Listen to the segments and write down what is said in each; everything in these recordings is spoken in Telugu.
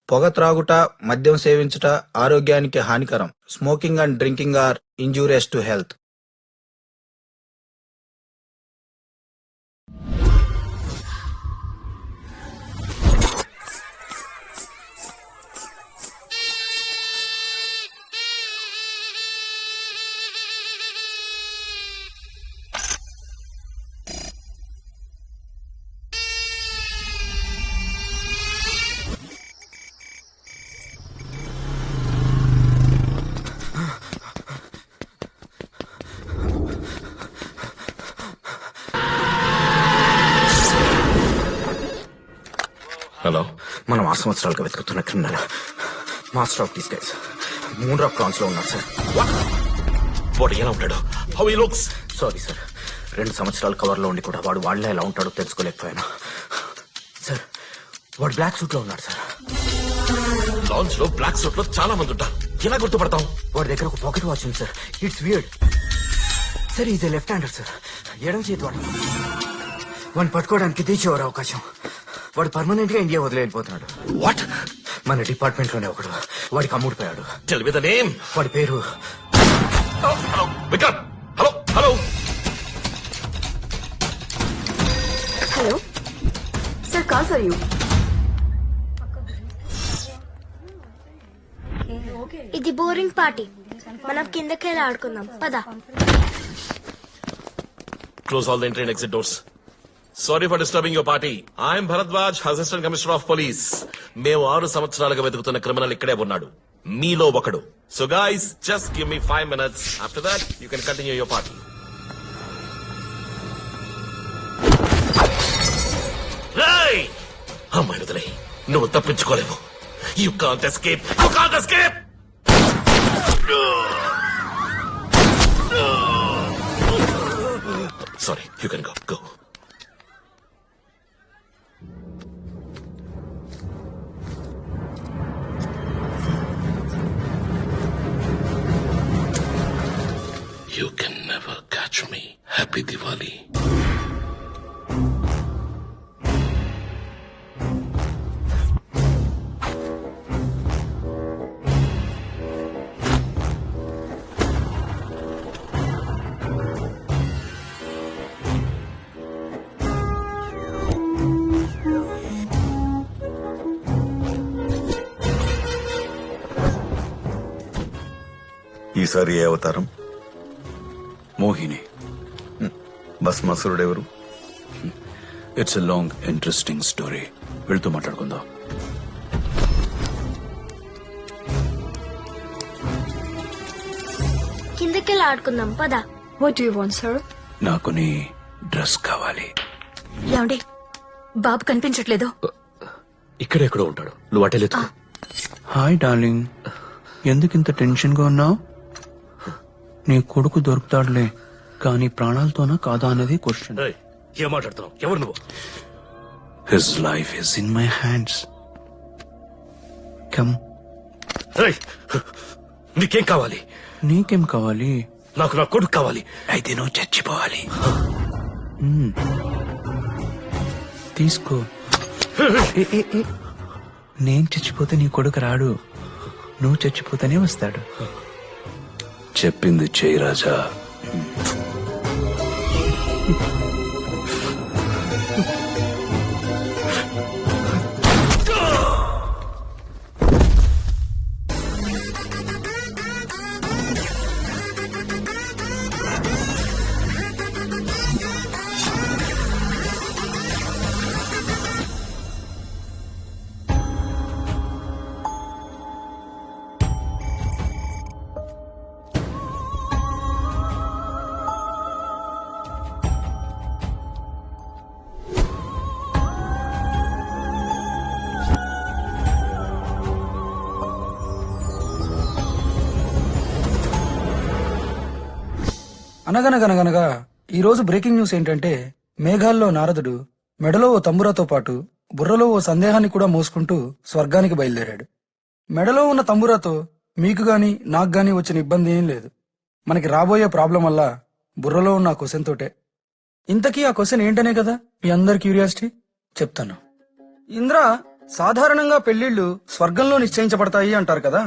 పొగ త్రాగుట, మద్యం సేవించుట ఆరోగ్యానికి హానికరం. Smoking and drinking are injurious to health. Hello, మనం 6 సంవత్సరాలుగా వెతుకుతున్న క్రిమినల్ మాస్టర్ ఆఫ్ డిస్గైజ్ మూడ్రా ప్రాన్స్ లో ఉన్నారు సార్. వాడు ఎలా ఉంటాడు? How he looks? Sorry sir, 2 సంవత్సరాలు కవర్ లో ఉండి కూడా వాడు వాళ్ళే ఎలా ఉంటాడో తెలుసుకోలేకపోయాను సార్. వాడు బ్లాక్ సూట్ లో ఉన్నాడు సార్. లాంచ్ లో బ్లాక్ సూట్ లో చాలా మంది ఉంటారు, ఎలా గుర్తుపడతాం? వాడి దగ్గర ఒక పాకెట్ వాచ్ ఉంది sir. It's weird sir. Is left hander sir. ఎడం చేతి వాడు. వాడిని పట్టుకోవడానికి ఇదే చివరి అవకాశం. వాడు పర్మనెంట్ గా ఇండియా వదిలి వెళ్ళిపోతున్నాడు. వాట్? మన డిపార్ట్మెంట్ లోనే ఒకడు వాడికి అమ్ముడిపోయాడు. Tell me the name. వాడి పేరు hello Vikram. Hello hello hello sir, call for you. ఇది బోరింగ్ పార్టీ, మనం కిందకెళ్ళి ఆడుకుందాం పద. Close all the entry and exit doors. Sorry for disturbing your party. I'm Bharadwaj, assistant commissioner of police. మేము 6 సంవత్సరాలుగా వెతుకుతున్న క్రిమినల్ ఇక్కడే ఉన్నాడు, మీలో ఒకడు. So guys, just give me 5 minutes. After that you can continue your party. రేయ్, అమ్మాయిని వదిలే, నువ్వు తప్పించుకోలేవు. You can't escape, you can't escape. Sorry, you can go. Go. You can never catch me. Happy Diwali. ఈసారి ఏ అవతారం? మోహిని. భస్మాసురుడెవరు? It's a long interesting story. వెళ్తూ మాట్లాడుకుందాం. కిందకెళ్ళి ఆడుకుందాం పద. What do you want sir? నాకు నీ డ్రెస్ కావాలి. ఏమండి, బాబు కనిపించట్లేదు. ఇక్కడెక్కడో ఉంటాడు, నువ్వు అటెలేదు. హాయ్ డార్లింగ్, ఎందుకింత టెన్షన్ గా ఉన్నావు? నీ కొడుకు దొరుకుతాడులే, కానీ ప్రాణాలతోనా కాదా అనేది క్వశ్చన్. ఏం మాట్లాడుతున్నావు? ఎవరు నువ్వు? His life is in my hands. Come. నీకేం కావాలి? నీకేం కావాలి? నాకు నా కొడుకు కావాలి. అయితే నువ్వు చచ్చిపోవాలి. తీసుకో. నేను చచ్చిపోతే నీ కొడుకు రాడు, నువ్వు చచ్చిపోతేనే వస్తాడు. చెప్పింది చెయ్యి రాజా. అనగనగనగనగా ఈరోజు బ్రేకింగ్ న్యూస్ ఏంటంటే, మేఘాల్లో నారదుడు మెడలో ఓ తంబురాతో పాటు బుర్రలో ఓ సందేహాన్ని కూడా మోసుకుంటూ స్వర్గానికి బయలుదేరాడు. మెడలో ఉన్న తంబురాతో మీకు గాని నాకు గాని వచ్చిన ఇబ్బంది ఏం లేదు. మనకి రాబోయే ప్రాబ్లం వల్ల బుర్రలో ఉన్న ఆ క్వశ్చన్ తోటే. ఇంతకీ ఆ క్వశ్చన్ ఏంటనే కదా మీ అందరి క్యూరియాసిటీ. చెప్తాను. ఇంద్ర, సాధారణంగా పెళ్లిళ్లు స్వర్గంలో నిశ్చయించబడతాయి అంటారు కదా,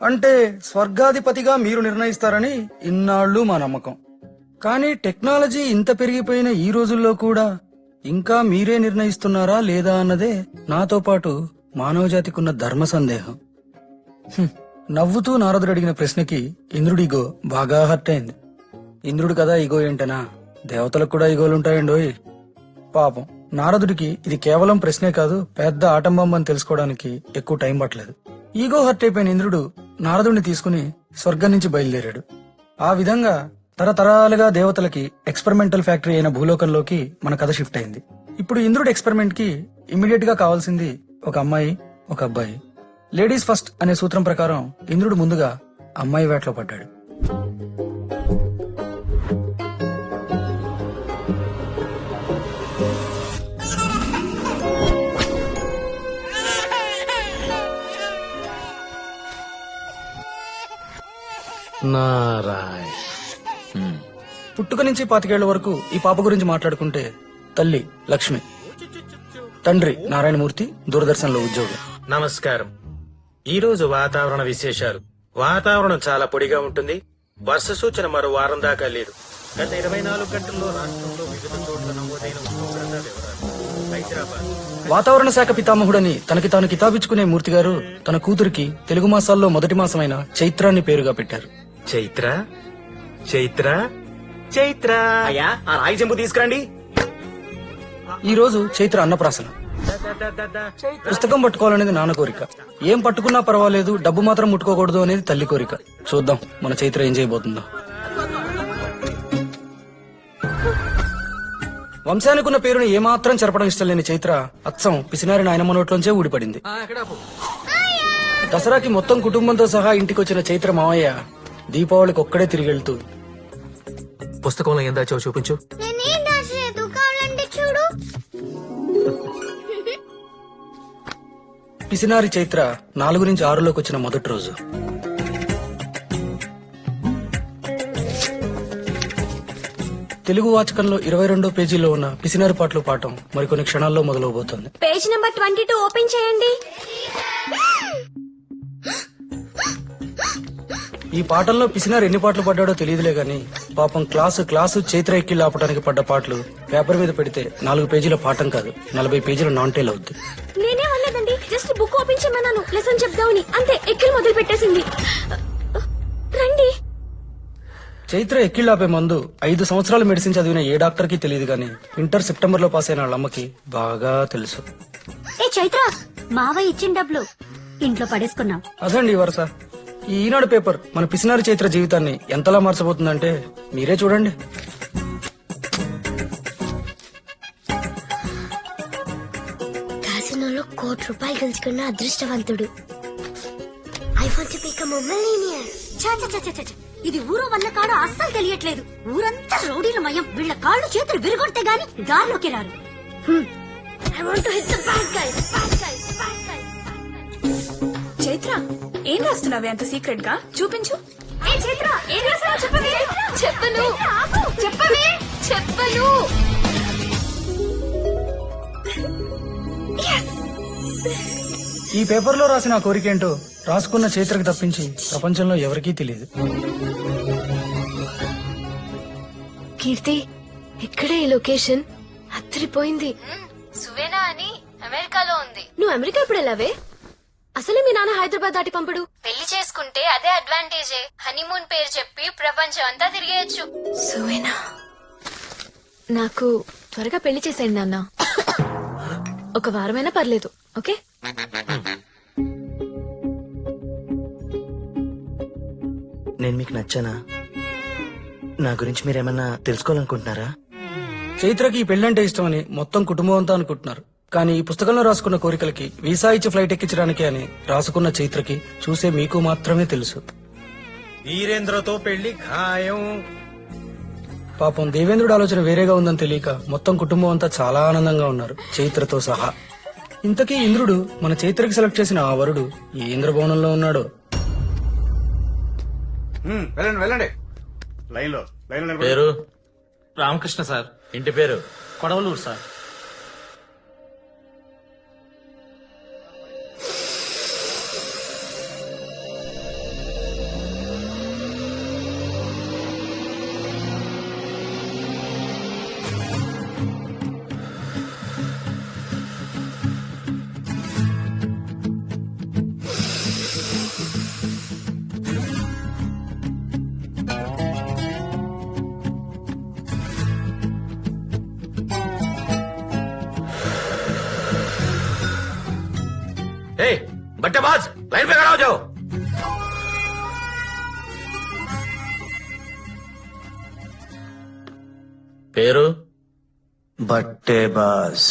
అంటే స్వర్గాధిపతిగా మీరు నిర్ణయిస్తారని ఇన్నాళ్ళు మా నమ్మకం. కానీ టెక్నాలజీ ఇంత పెరిగిపోయిన ఈ రోజుల్లో కూడా ఇంకా మీరే నిర్ణయిస్తున్నారా లేదా అన్నదే నాతో పాటు మానవజాతికున్న ధర్మ సందేహం. నవ్వుతూ నారదుడు అడిగిన ప్రశ్నకి ఇంద్రుడి ఈగో బాగా హర్ట్ అయింది. ఇంద్రుడు కదా ఈగో ఏంటనా, దేవతలకు కూడా ఈగోలుంటాయండోయ్. పాపం నారదుడికి ఇది కేవలం ప్రశ్నే కాదు, పెద్ద ఆటంబం అని తెలుసుకోవడానికి ఎక్కువ టైం పట్టలేదు. ఈగో హర్ట్ అయిపోయిన ఇంద్రుడు నారదుడిని తీసుకుని స్వర్గం నుంచి బయలుదేరాడు. ఆ విధంగా తరతరాలుగా దేవతలకి ఎక్స్పెరిమెంటల్ ఫ్యాక్టరీ అయిన భూలోకంలోకి మన కథ షిఫ్ట్ అయింది. ఇప్పుడు ఇంద్రుడి ఎక్స్పెరిమెంట్ కి ఇమ్మీడియట్ గా కావాల్సింది ఒక అమ్మాయి, ఒక అబ్బాయి. లేడీస్ ఫస్ట్ అనే సూత్రం ప్రకారం ఇంద్రుడు ముందుగా అమ్మాయి వేటలో పడ్డాడు. నారాయణ. పుట్టుక నుంచి 25 ఏళ్ల వరకు ఈ పాప గురించి మాట్లాడుకుంటే తల్లి లక్ష్మి, తండ్రి నారాయణమూర్తి, దూరదర్శన్లో ఉద్యోగం. నమస్కారం. ఈ రోజు వాతావరణ విశేషాలు. వాతావరణం చాలా పొడిగా ఉంటుంది. వర్ష సూచన మరో వారం దాకా లేదు. గత 24 గంటల్లో రాష్ట్రంలో వివిధ చోట్ల నమోదైన ఉష్ణోగ్రత వివరాలు. హైదరాబాద్. వాతావరణ శాఖ పితామహుడని తనకి తాను కితాబిచ్చుకునే మూర్తి గారు తన కూతురికి తెలుగు మాసాల్లో మొదటి మాసమైన చైత్రాన్ని పేరుగా పెట్టారు. చైత్ర చైత్ర చైత్ర. అయ్యా ఆ రాగి చెంబు తీసుకురండి. ఈ రోజు చైత్ర అన్నప్రాసన. పుస్తకం పట్టుకోవాలనేది నాన్న కోరిక. ఏం పట్టుకున్నా పర్వాలేదు, డబ్బు మాత్రం ముట్టుకోకూడదు అనేది తల్లి కోరిక. చూద్దాం మన చైత్ర ఏం చేయబోతుందో. వంశానికున్న పేరుని ఏమాత్రం చెరపడం ఇష్టం లేని చైత్ర అచ్చం పిసినారి నాయనమ్మ నోట్లోంచే ఊడిపడింది. దసరాకి మొత్తం కుటుంబంతో సహా ఇంటికొచ్చిన చైత్ర మావయ్య దీపావళికి ఒక్కడే తిరిగి వెళ్తూ, పుస్తకంలో ఏం దాచావో చూపించు. నేనేం దాచలేదు, కావాలంటే చూడు. పిసినారి చైత్ర 4 నుంచి 6లోకి వచ్చిన మొదటి రోజు. తెలుగు వాచకంలో 22వ పేజీలో ఉన్న పిసినారి పాటలు పాఠం మరికొన్ని క్షణాల్లో మొదలవబోతోంది. పేజ్ నెంబర్ 22 ఓపెన్ చేయండి. ఈ పాటల్లో పిసినారి ఎన్ని పాటలు పడ్డాడో తెలియదులే గాని పాపం క్లాసు చైత్ర ఎక్కి ఆపడానికి పడ్డ పాటలు పేపర్ మీద పెడితే 4 పేజీల పాఠం కాదు, 40 పేజీల నాన్టేల్ అవుద్ది. నేనే అనలేదండి, జస్ట్ బుక్ ఓపెన్ చేయమన్నాను లెసన్ చెప్దామని, అంతే. ఎక్కిలు మొదలు పెట్టేసింది. రండి. చైత్ర ఎక్కిళ్ళాపే మందు 5 సంవత్సరాలు మెడిసిన్ చదివిన ఏ డాక్టర్ కి తెలియదు గాని ఇంటర్ సెప్టెంబర్ లో పాస్ అయిన వాళ్ళ అమ్మకి బాగా తెలుసు. ఏ చైత్ర, మావయ్య ఇచ్చిన డబ్బులు ఇంట్లో పడేసుకున్నాం. అదండి ఈ వరుస. ఈ ఈనాడు పేపర్ మన పిసినారి చైత్ర జీవితాన్ని ఎంతలా మార్చబోతుందంటే మీరే చూడండి. కాసినోలో ₹1,00,00,000 గెలుచుకున్న అదృష్టవంతుడు. I want to become a millionaire. ఇది ఊరు వల్ల కాడు అస్సలు తెలియట్లేదు. ఊరంతా రౌడీల మయం. వీళ్ళ కాళ్ళు చేతులు విరగొడితే గాని దారిలోకి రారు. I want to hit the bad guys, bad guys, bad guys. Chaitra, ఏం రాస్తున్నావే అంత సీక్రెట్ గా? చూపించు. ఏ చైత్ర, ఏం రాస్తున్నావు? చెప్పవే. చెప్పను. చెప్పవే. చెప్పను. ఈ పేపర్ లో రాసిన ఆ కోరికేంటో రాసుకున్న చైత్రకు తప్పించి ప్రపంచంలో ఎవరికీ తెలియదు. కీర్తి, ఇక్కడే ఈ లొకేషన్. అత్తిరిపోయింది. సువేనా అని అమెరికాలో ఉంది. నువ్వు అమెరికా ఎప్పుడు వెళ్ళావే? అసలే మీ నాన్న హైదరాబాద్ దాటి పంపడు. పెళ్లి చేసుకుంటే అదే అడ్వాంటేజే. హనీమూన్ పేరు చెప్పి ప్రపంచం అంతా తిరిగేయచ్చు. సువేనా, నాకు త్వరగా పెళ్లి చేసేయండి నాన్న. ఒక వారమైనా పర్లేదు, ఓకే? నేను మీకు నచ్చానా? నా గురించి మీరేమన్నా తెలుసుకోవాలనుకుంటున్నారా? చైత్రకి ఈ పెళ్లంటే ఇష్టమని మొత్తం కుటుంబం అంతా అనుకుంటున్నారు. కానీ ఈ పుస్తకంలో రాసుకున్న కోరికలకి వీసా ఇచ్చి ఫ్లైట్ ఎక్కించడానికి అని రాసుకున్న చైత్రకి చూసే మీకు మాత్రమే తెలుసు. వీరేంద్రతో పెళ్లి ఖాయం. పాపం దేవేంద్రుడు ఆలోచన వేరేగా ఉందని తెలియక మొత్తం కుటుంబం అంతా చాలా ఆనందంగా ఉన్నారు, చైత్రతో సహా. ఇంతకీ ఇంద్రుడు మన చైత్రకి సెలెక్ట్ చేసిన ఆ వరుడు ఏ ఇంద్రభవనంలో ఉన్నాడో. వెళ్ళండి వెళ్ళండి. పేరు రామకృష్ణ సార్. ఇంటి పేరు కొడవలూరు సార్. ఏ బట్టబాజ్ లైన్ पे खड़ा हो जाओ. పేరు बट्टेबाज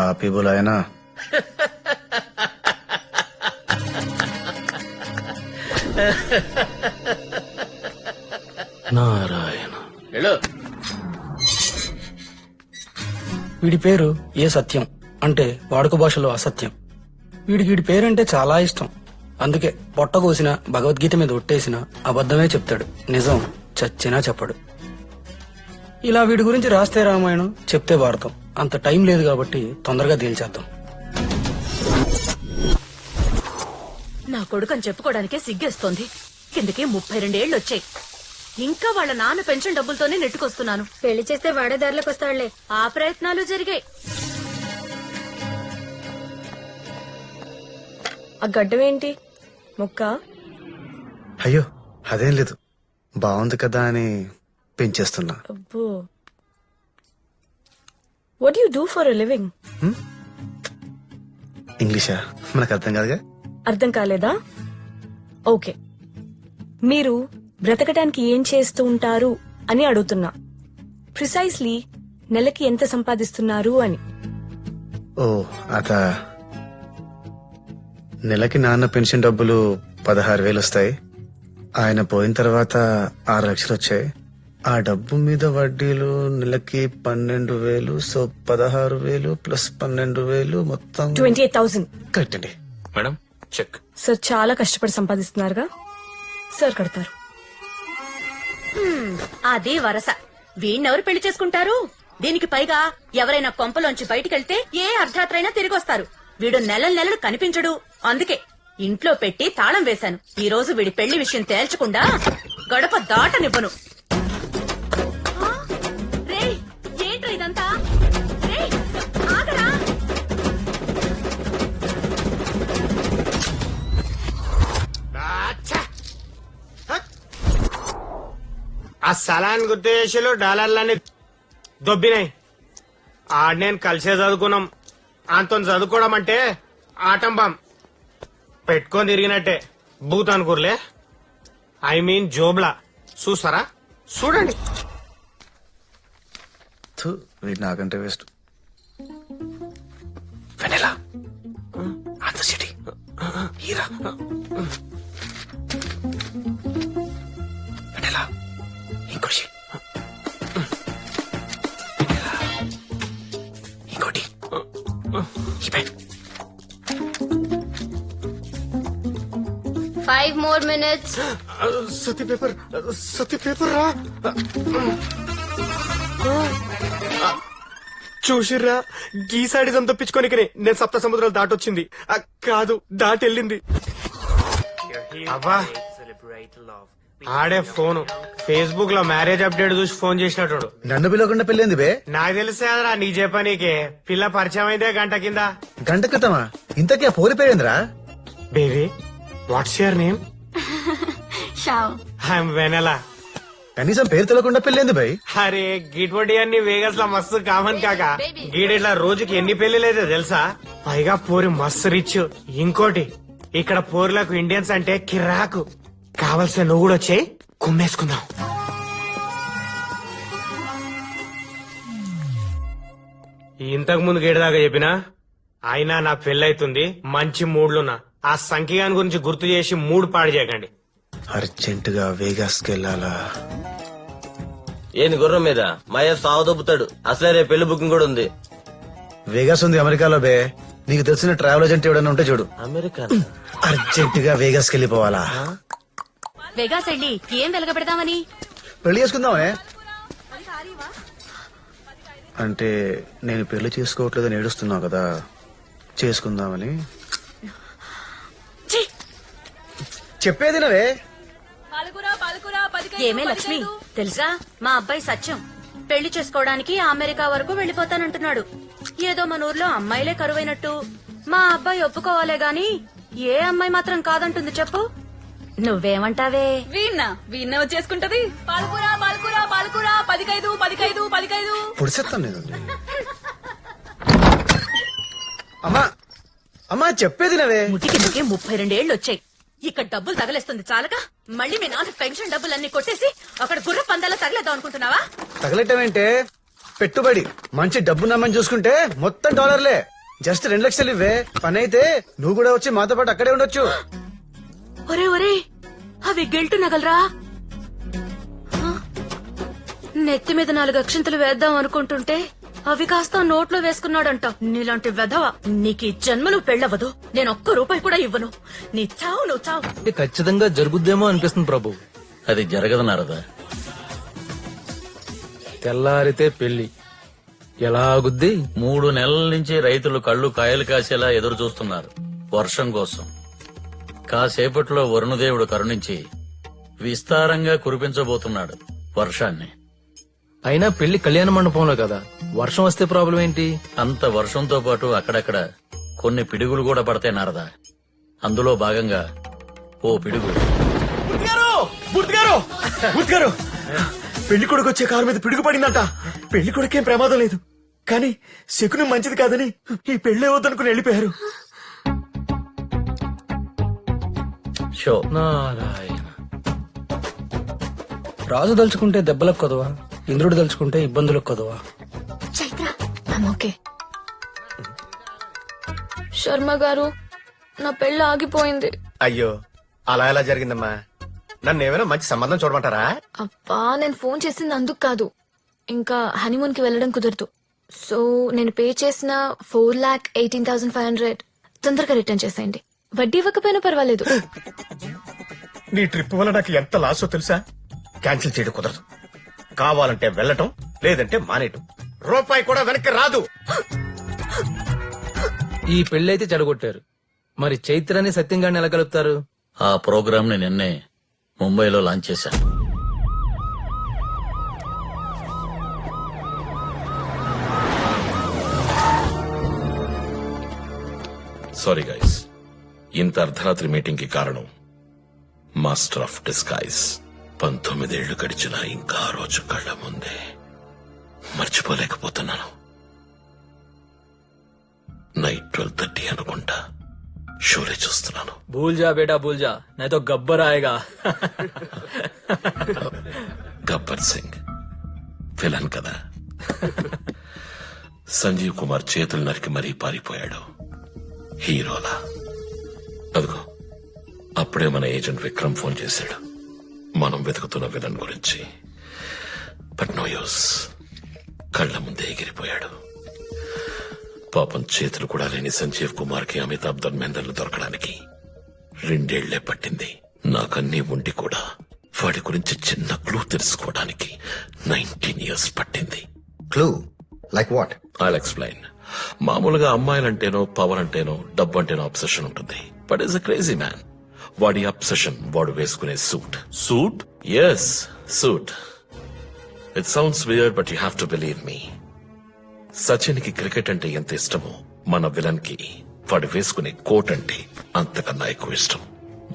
आप ही बुलाए ना. నారాయణ. వెళ్ళు. వీడి పేరు ఏ సత్యం అంటే వాడుక భాషలో అసత్యం. వీడి పేరంటే చాలా ఇష్టం. అందుకే పొట్ట కోసిన భగవద్గీత మీద ఒట్టేసిన అబద్ధమే చెప్తాడు, నిజం చచ్చినా చెప్పడు. ఇలా వీడి గురించి రాస్తే రామాయణం, చెప్తే భారతం. అంత టైం లేదు కాబట్టి తొందరగా తేల్చేద్దాం. నా కొడుకని చెప్పుకోవడానికే సిగ్గేస్తోంది. కిందకి 32 ఏళ్ళు వచ్చాయి. ఇంకా వాళ్ళ నాన్న పెన్షన్ డబ్బులతోనే నెట్టుకొస్తున్నాను. పెళ్లి చేస్తే వాడే దారిలోకి వస్తాడులే. ఆ ప్రయత్నాలు జరిగాయి. ఆ గడ్డం ఏంటి? ముక్క? అయ్యో అదేం లేదు, బాగుంది కదా అని పెంచేస్తున్నా. అబ్బో. What you do for a living? ఇంగ్లీషా మనకు అర్థం కాదుగా. అర్థం కాలేదా? ఓకే, మీరు బ్రతకడానికి ఏం చేస్తూ ఉంటారు అని అడుగుతున్నా. ప్రిసైజ్లీ నెలకి ఎంత సంపాదిస్తున్నారు అని. ఓ అదా, నెలకి నాన్న పెన్షన్ డబ్బులు 16,000 వస్తాయి. ఆయన పోయిన తర్వాత 6 లక్షలు వచ్చాయి. ఆ డబ్బు మీద వడ్డీలు నెలకి 12,000. సో 16,000 ప్లస్ 12,000 మొత్తం 28,000. కరెక్ట్ అండి. Madam check. సార్ చాలా కష్టపడి సంపాదిస్తున్నారుగా, సార్ కడతారు. అదే వరస. వీణ్ణెవరు పెళ్లి చేసుకుంటారు? దీనికి పైగా ఎవరైనా కొంపలోంచి బయటికెళ్తే ఏ అర్ధరాత్రైనా తిరిగొస్తారు. వీడు నెలలు కనిపించడు. అందుకే ఇంట్లో పెట్టి తాళం వేశాను. ఈ రోజు వీడి పెళ్లి విషయం తేల్చకుండా గడప దాటనివ్వను. రేయ్, ఏంట్రా ఇదంతా? రేయ్, ఆగరా. ఆ స్థలాన్ని గుర్తు చేసేలో డాలర్లన్నీ దొబ్బినాయి. నేను కలిసే చదువుకున్నాం. అంత చదువుకోవడం అంటే ఆటంబం పెట్టుకొని తిరిగినట్టే. బూత్ అనుకోర్లే, ఐ మీన్ జోబ్లా. చూస్తారా? చూడండి. వీడు నాకంటే వేస్ట్. వెనెలా ఆన్సర్ సిటీ హీరా. వెనెలా ఇంకోటి ఇంకోటి 5 more minutes. సతి పేపర్ రా. చూసిర్రా, గీసాడి తప్పించుకోనికనే నేను సప్త సముద్రాలు దాటొచ్చింది. కాదు, దాటెళ్ళింది. అబ్బా, ఆడే ఫోను ఫేస్బుక్ లో మ్యారేజ్ అప్డేట్ చూసి ఫోన్ చేసినట్టు. నన్ను పిలవకుండా పెళ్ళింది బే. నాకు తెలిసేదరా నీ చెప్పనీకే. పిల్ల పరిచయం అయితే గంట కింద. గంట క్రితమా? ఇంతకీ ఆ పోలి పేరేంద్రా? Baby, what's your name? I'm Vennela. కనీసం పేరు తెలియకుండా పెళ్ళింది బై. అరే గిట్వడి అన్ని వేగస్ లో మస్తు కామన్ కాక. గీడిట్లా రోజుకి ఎన్ని పెళ్లిలైతే తెలుసా? పైగా పోరి మస్తు రిచ్. ఇంకోటి, ఇక్కడ పోరులకు ఇండియన్స్ అంటే కిరాకు. కావలసిన నువ్వు కూడా వచ్చాయి, కుమ్మేసుకుందాం. ఇంతకు ముందు గేడదాకా చెప్పినా అయినా నా పెళ్ళైతుంది. మంచి మూడ్లున్నా. ఆ సంఖ్యగాని గురించి గుర్తు చేసి మూడు పాడు చేయకండి. అర్జెంట్ గా వేగాస్ కి వెళ్ళాలా? ఏంది గుర్రం మీద మయ సావు దొబ్బుతాడు. అసలే రేపు పెళ్లి బుకింగ్ కూడా ఉంది. వేగాస్ ఉంది అమెరికాలో బే. నీకు తెలిసిన ట్రావెల్ ఏజెంట్ ఎవడన్నా ఉంటే చూడు. అమెరికా అర్జెంట్ గా వేగాస్ కి వెళ్ళిపోవాలా? వెగాస్ వెళ్ళి ఏం వెలగబెడదామని? పెళ్లి చేసుకుందామే. అంటే నేను పెళ్లి చేసుకోవట్లేదని ఏడుస్తున్నావు కదా, చేసుకుందామని. చెప్పేది నవే. ఏమే లక్ష్మి, తెలుసా మా అబ్బాయి సత్యం పెళ్లి చేసుకోవడానికి అమెరికా వరకు వెళ్లిపోతానంటున్నాడు. ఏదో మన ఊర్లో అమ్మాయిలే కరువైనట్టు మా అబ్బాయి ఒప్పుకోవాలే గాని ఏ అమ్మాయి మాత్రం కాదంటుంది చెప్పు. నువ్వేమంటావే? వీణ వచ్చేసుకుంటది. పాలకూర పాలకూర పాలకూర 15 15 15. పొడిసేస్తాను నేను. అమ్మా అమ్మా చెప్పేది నవే. ముటికి 32 ఏళ్ళు వచ్చాయి. ఇక్కడ డబ్బులు తగలేస్తుంది చాలక మళ్ళీ మీ నాన్న పెన్షన్ డబ్బులన్నీ కొట్టేసి అక్కడ గుర్ర పందాలో తగలేద్దాం అనుకుంటున్నావా? తగలటమేంటే పెట్టుబడి మంచి డబ్బు నమ్మని చూసుకుంటే మొత్తం డాలర్లే. జస్ట్ 2 లక్షలు ఇవ్వే, పని అయితే నువ్వు కూడా వచ్చి మాతో పాటు అక్కడే ఉండొచ్చు. ఒరే ఒరే, అవి గెల్టు నగలరా. నెత్తి మీద 4 అక్షంతలు వేద్దాం అనుకుంటుంటే అవి కాస్త నోట్లో వేసుకున్నాడంట. నీలాంటి వెధవ నీకు ఈ జన్మలు పెళ్ళవదు. నేను ఒక్క రూపాయి కూడా ఇవ్వను. నీ చావు నువ్వు చావు. ఖచ్చితంగా జరుగుద్దేమో అనిపిస్తుంది ప్రభు. అది జరగదు నారదా. తెల్లారితే పెళ్లి ఎలాగుద్ది? 3 నెలల నుంచి రైతులు కళ్ళు కాయలు కాసేలా ఎదురు చూస్తున్నారు వర్షం కోసం. కాసేపట్లో వరుణదేవుడు కరుణించి విస్తారంగా కురిపించబోతున్నాడు వర్షాన్ని. అయినా పెళ్లి కళ్యాణ మండపంలో కదా, వర్షం వస్తే ప్రాబ్లం ఏంటి? అంత వర్షంతో పాటు అక్కడక్కడ కొన్ని పిడుగులు కూడా పడతాయి నారదా. అందులో భాగంగా ఓ పిడుగు. పెళ్లి కొడుకు వచ్చే కారు మీద పిడుగు పడిందంట. పెళ్లి కొడుకేం ప్రమాదం లేదు, కానీ శకునం మంచిది కాదని ఈ పెళ్లే వద్దనుకుని వెళ్ళిపోయారు. షో. నారాయణ. రాజు దలుచుకుంటే దెబ్బలకు కొదవా, ఇంద్రుడు దలుచుకుంటే ఇబ్బందులకు కొదవా. చైత్ర ఓకే. శర్మ గారు, నా పెళ్లి ఆగిపోయింది. అయ్యో, అలా ఎలా జరిగిందమ్మా? నన్ను ఏమైనా మంచి సంబంధం చూడమంటారా? అబ్బా, నేను ఫోన్ చేసింది అందుకు కాదు. ఇంకా హనీమూన్ కి వెళ్ళడం కుదరదు. సో నేను పే చేసిన 4,18,500 తొందరగా రిటర్న్ చేసేయండి. వడ్డీ ఇవ్వకపోయినా పర్వాలేదు. నీ ట్రిప్ వల్ల నాకు ఎంత లాసో తెలుసా? క్యాన్సిల్ చేయడం కుదరదు. కావాలంటే వెళ్ళటం, లేదంటే మానేయటం. రూపాయి కూడా వెనక్కి రాదు. ఈ పెళ్లైతే చెడగొట్టారు, మరి చైత్రాన్ని సత్యంగాన్ని ఎలా కలుపుతారు? ఆ ప్రోగ్రామ్ ని నిన్నే ముంబైలో లాంచ్ చేశాను. సారీ గైస్, ఇంత అర్ధరాత్రి మీటింగ్ కి కారణం మాస్టర్ ఆఫ్ డిస్గైజ్. 19 ఏళ్లు గడిచినా ఇంకా ఆ రోజు కళ్ళ ముందే మర్చిపోలేకపోతున్నాను. నైట్ 12:30 అనుకుంటా షోలే చూస్తున్నాను. భూల్ జా బేటా భూల్ జా, నైతో గబ్బర్ ఆయేగా. గబ్బర్ సింగ్ విలన్ కదా. సంజీవ్ కుమార్ చేతులు నరికి మరీ పారిపోయాడు హీరోలా. అదిగో అప్పుడే మన ఏజెంట్ విక్రమ్ ఫోన్ చేశాడు మనం వెతుకుతున్న విలన్ గురించి. బట్ నో యూస్, కళ్ళ ముందే ఎగిరిపోయాడు. పాపం చేతులు కూడా లేని సంజీవ్ కుమార్ కి అమితాబ్ ధర్మేందర్లు దొరకడానికి 2 ఏళ్లే పట్టింది. నాకన్నీ ఉండి కూడా వాడి గురించి చిన్న క్లూ తెలుసుకోవడానికి 19 years పట్టింది. Clue like what? I'll explain. మామూలుగా అమ్మాయిలంటేనో పవర్ అంటేనో డబ్బు అంటేనో అబ్సెషన్ ఉంటుంది. But is a crazy man. వాడి అబ్సెషన్ వాడు వేసుకునే suit. Suit? Yes, suit. It sounds weird but you have to believe me. Sachin కి క్రికెట్ అంటే ఎంత ఇష్టమో మన విలన్ కి వాడు వేసుకునే కోట్ అంటే అంతకన్నా ఎక్కువ ఇష్టం.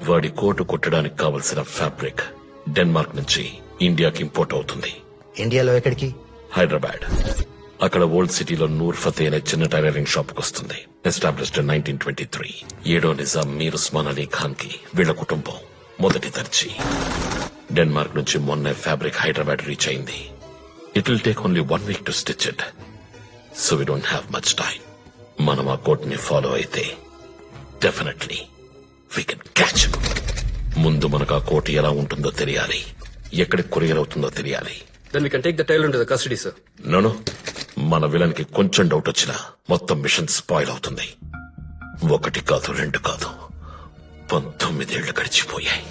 వాడి కోటు కుట్టడానికి కావలసిన ఫ్యాబ్రిక్ డెన్మార్క్ నుంచి ఇండియాకి ఇంపోర్ట్ అవుతుంది. ఇండియాలో ఎక్కడికి? హైదరాబాద్. అక్కడ ఓల్డ్ సిటీలో నూర్ ఫతే అనే చిన్న టైలరింగ్ షాప్ వస్తుంది. Established in 1923. 7వ నిజాం మీర్ ఉస్మాన్ అలీ ఖాన్ కి వీళ్ల కుటుంబం మొదటి దర్జీ. డెన్మార్క్ నుంచి మొన్నే ఫ్యాబ్రిక్ హైదరాబాద్ రీచ్ అయింది. It will take only 1 week to stitch it. So we don't have much time. మనం ఆ కోట్ ని ఫాలో అయితే డెఫినెట్లీ వీ కెన్ క్యాచ్. ముందు మనకు ఆ కోట్ ఎలా ఉంటుందో తెలియాలి, ఎక్కడికి కొరియర్ అవుతుందో తెలియాలి. Then we can take the tailor into the custody, sir. నోను, మన విలన్ కి కొంచెం డౌట్ వచ్చినా మొత్తం మిషన్ స్పాయిల్ అవుతుంది. 1 కాదు 2 కాదు, 19 ఏళ్లు గడిచిపోయాయి.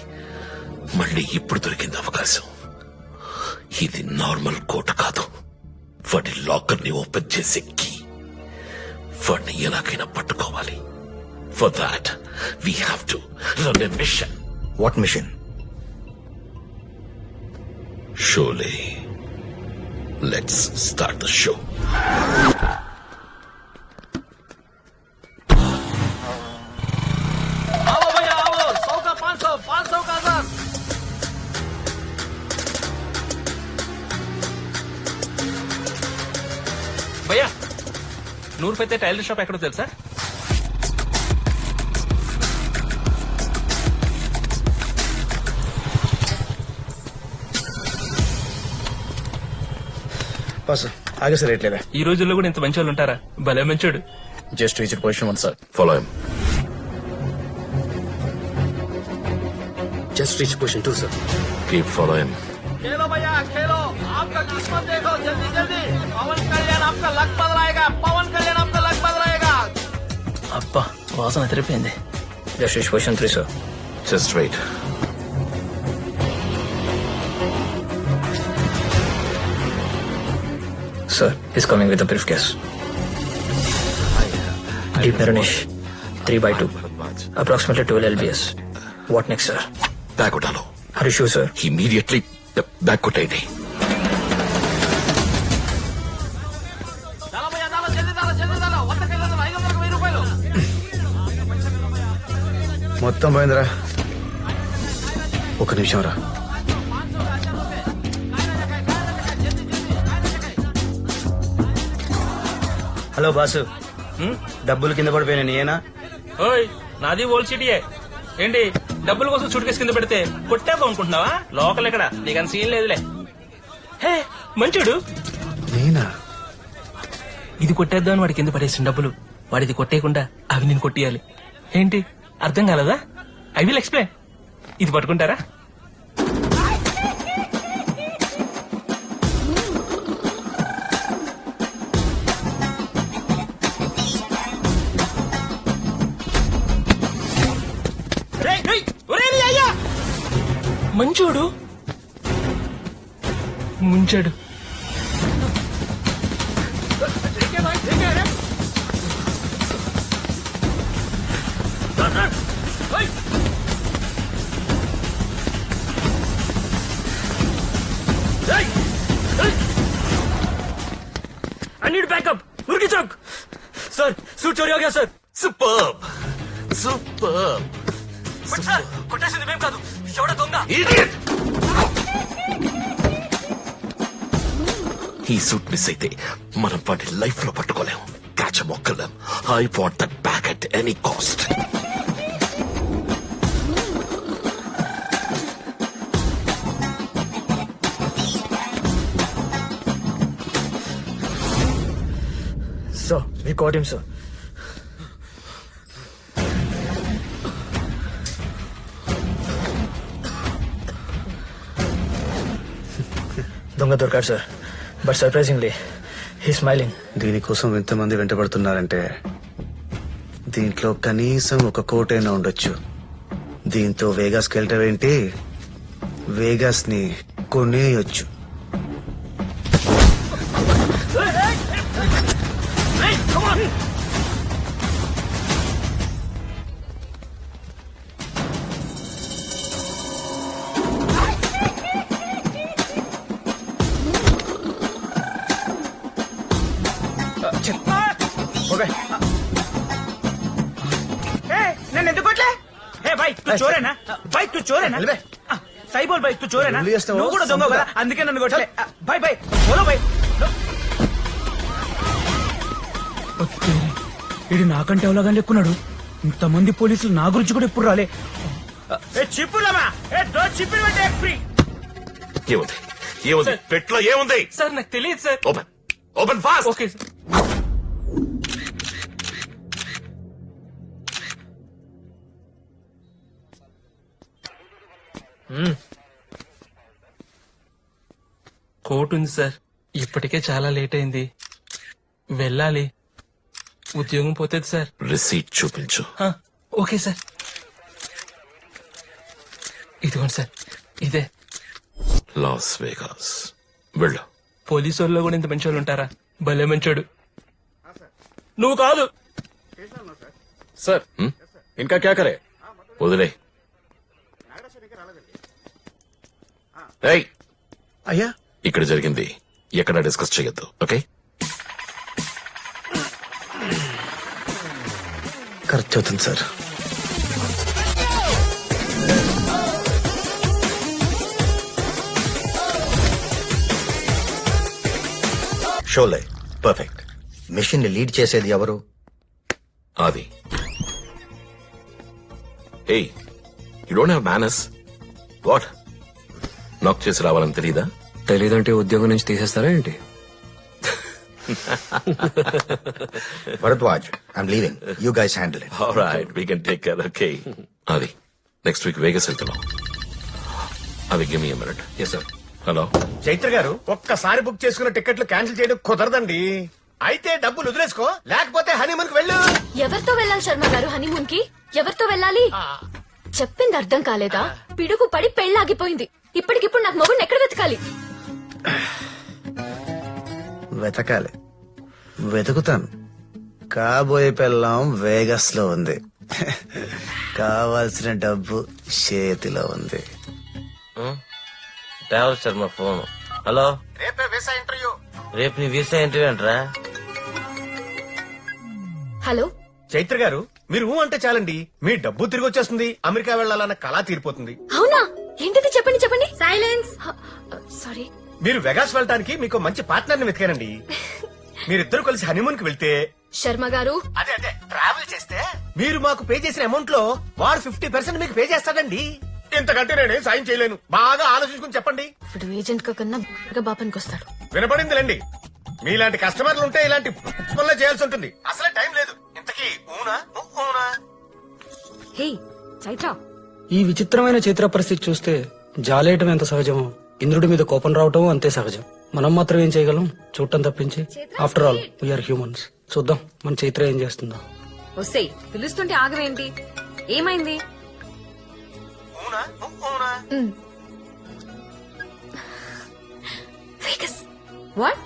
మళ్ళీ ఇప్పుడు దొరికింది అవకాశం. ఇది నార్మల్ కోట కాదు, వాడి లాకర్ ని ఓపెన్ చేసే కీ. వాడిని ఎలాగైనా పట్టుకోవాలి. For that we have to run a mission. What mission? Sholay. Let's start the show. భయ్యా, నూరు ఫతే టైలర్ షాప్ ఎక్కడో తెలుసా? బాస్ ఆగేసి రేట్లేదా? ఈ రోజుల్లో కూడా ఇంత మంచి వాళ్ళు ఉంటారా? భలే మంచోడు. Just reach position 1 sir. Follow him. Just reach position 2 sir. Keep follow him. అబ్బా వాసన తెరిపోయింది. Just reach position 3 sir. Just wait. Sir is coming with briefcase. డీప్ మెరనిష్ 3/2 approximately 12 lbs. What next sir? Bag కొట్టాలో. Are you sure sir? Immediately bag కొట్టేయండి. మొత్తం పోయిందిరా. ఒక నిమిషం రా. హలో బాసు, డబ్బులు కింద పడిపోయినా నేనా? ఓయ్ నాది ఓల్డ్ సిటీయే. ఏంటి డబ్బుల కోసం సూట్ కేసు కింద పెడితే కొట్టాక అనుకుంటున్నావా? లోకల్ ఎక్కడ నీకు అంత సీన్ లేదులే. హే మంచోడు. నేనా? ఇది కొట్టేద్దామని వాడి కింద పడేసిన డబ్బులు వాడిది కొట్టేయకుండా అవి నేను కొట్టేయాలి. ఏంటి అర్థం కాలేదా? I will explain. ఇది పట్టుకుంటారా? మంచోడు ముంచాడు. I need backup. मुर्गी चौक. सर सूट चोरी हो गया sir. Superb. Superb. But sir కొట్టేసింది మేము కాదు, ఎవడో దొంగ. ఇడియట్. ఈ సూట్ మిస్ అయితే మనం వాటి లైఫ్ లో పట్టుకోలేం. క్యాచ్ మొక్కలేం. I want that back at any cost. Sir, we caught him, sir. దొంగ దొరికాడు సార్, బట్ సర్ప్రైజింగ్లీ హీ స్మైలింగ్. దీనికోసం ఎంతమంది వెంటబడుతున్నారంటే దీంట్లో కనీసం ఒక కోటైనా ఉండొచ్చు. దీంతో వేగాస్కి వెళ్ళటం ఏంటి, వేగాస్ ని కొనేయొచ్చు. నన్ను ఎందుకు కొట్లే? హే భాయ్ తు చోరేనా? భాయ్ తు చోరేనా? సై బోల్ భాయ్ తు చోరేనా? నువ్వు కూడా దొంగ కదా, అందుకే నన్ను కొట్టలే. భాయ్ భాయ్ బోలో భాయ్. ఇది నాకంటే ఎవలాగా లెక్కున్నాడు. ఇంతమంది పోలీసులు నా గురించి కూడా ఎప్పుడు రాలే. చిప్పులమా చిప్పులు అంటే ఫ్రీ. ఏముంది ఏముంది పెట్లో ఏముంది? సార్ నాకు తెలియదు sir. Open open fast. Okay sir. Coat ఉంది సార్. ఇప్పటికే చాలా లేట్ అయింది, వెళ్ళాలి. ఉద్యోగం పోతుంది సార్. రిసీట్ చూపించు. Okay sir. ఇదిగోండి సార్, ఇదే. Las Vegas. వెళ్ళు. పోలీసు వాళ్ళు కూడా ఇంత మంచి వాళ్ళు ఉంటారా? భలే మంచోడు. నువ్వు కాదు సార్. ఇంకా క్యా కరే? వదిలే. ఏయ్, అయ్యా ఇక్కడ జరిగింది ఎక్కడ డిస్కస్ చేయొద్దు, ఓకే? ఖర్చు అవుతుంది సార్. షోలే పర్ఫెక్ట్. మిషన్ ని లీడ్ చేసేది ఎవరు? అది. ఏయ్, you don't have manners. What? Knock చేసి రావాలని తెలీదా? తెలీదంటే ఉద్యోగం నుంచి తీసేస్తారా ఏంటి? Bharadwaj I'm leaving you guys handle it. Alright, we can take care. Okay. Avi, next week Vegas వెళ్తున్నాం. Avi, give me a minute. Yes, sir. Hello. Chaitra గారు ఒక్కసారి బుక్ చేసుకున్న టికెట్లు క్యాన్సిల్ చేయడం కుదరదండి. అయితే డబ్బులు వదిలేసుకో, లేకపోతే హనీమూన్ కి వెళ్ళు. ఎవరితో వెళ్ళాలి శర్మ గారు హనీమూన్ కి? ఎవరితో వెళ్ళాలి? చెప్పింది అర్థం కాలేదా? పిడుగు పడి పెళ్ళాగిపోయింది. ఇప్పటికిప్పుడు నాకు మొగుడిని ఎక్కడ వెతకాలి? వెతకాలి, వెతుకుతాను. కాబోయే పెళ్ళాం వేగస్ లో ఉంది. కావాల్సిన డబ్బు చేతిలో ఉంది. Travel Sharma phone. హలో, రేపే వీసా ఇంటర్వ్యూ. రేపు నీ వీసా ఇంటర్వ్యూ అంటరా? హలో చైత్ర గారు, మీరు అంటే చాలండి, మీ డబ్బు తిరిగి వచ్చేస్తుంది, అమెరికా వెళ్లాలన్న కళ తీరిపోతుంది. అవునా? ఏంటిది? చెప్పండి చెప్పండి. సైలెన్స్. సారీ. మీరు వెగాస్ వెళ్ళడానికి మీకు మంచి పార్ట్నర్ ని వెతికానండి. మీరిద్దరు కలిసి హనీమూన్ కి వెళ్తే, శర్మ గారు, అదే ట్రావెల్ చేస్తే మీరు మాకు పే చేసిన అమౌంట్ లో వాడు 50% మీకు పే చేస్తాడండి. ఇంతకంటే నేనేం సాయం చేయలేను. బాగా ఆలోచించుకుని చెప్పండి. ఇప్పుడు ఏజెంట్ కన్నా బాపానికి వస్తాడు. వినపడిందిలేండి. మీలాంటి కస్టమర్లు ఉంటే ఇలాంటి పనులు చేయాల్సి ఉంటుంది. అసలే టైం లేదు. ఇంతకీ ఊనా ఊనా? హే చైత్ర, ఈ విచిత్రమైన చైత్ర పరిస్థితి చూస్తే జాలేయటం ఎంత సహజమో, ఇంద్రుడి మీద కోపం రావటం అంతే సహజం. మనం మాత్రం ఏం చేయగలం? చూడటం తప్పించి. After all we're humans. చూద్దాం మన చైత్ర ఏం చేస్తుందో. వస్తాయి పిలుస్తుంటే ఆగవేంటి? ఏమైంది? వేగస్. వాట్?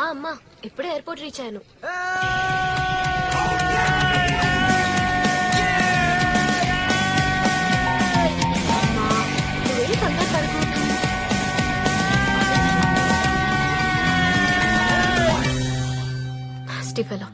అమ్మా, ఇప్పుడే ఎయిర్పోర్ట్ రీచ్ అయ్యాను. నువ్వు వెళ్ళి కంగారు పడకు. స్టీఫెలో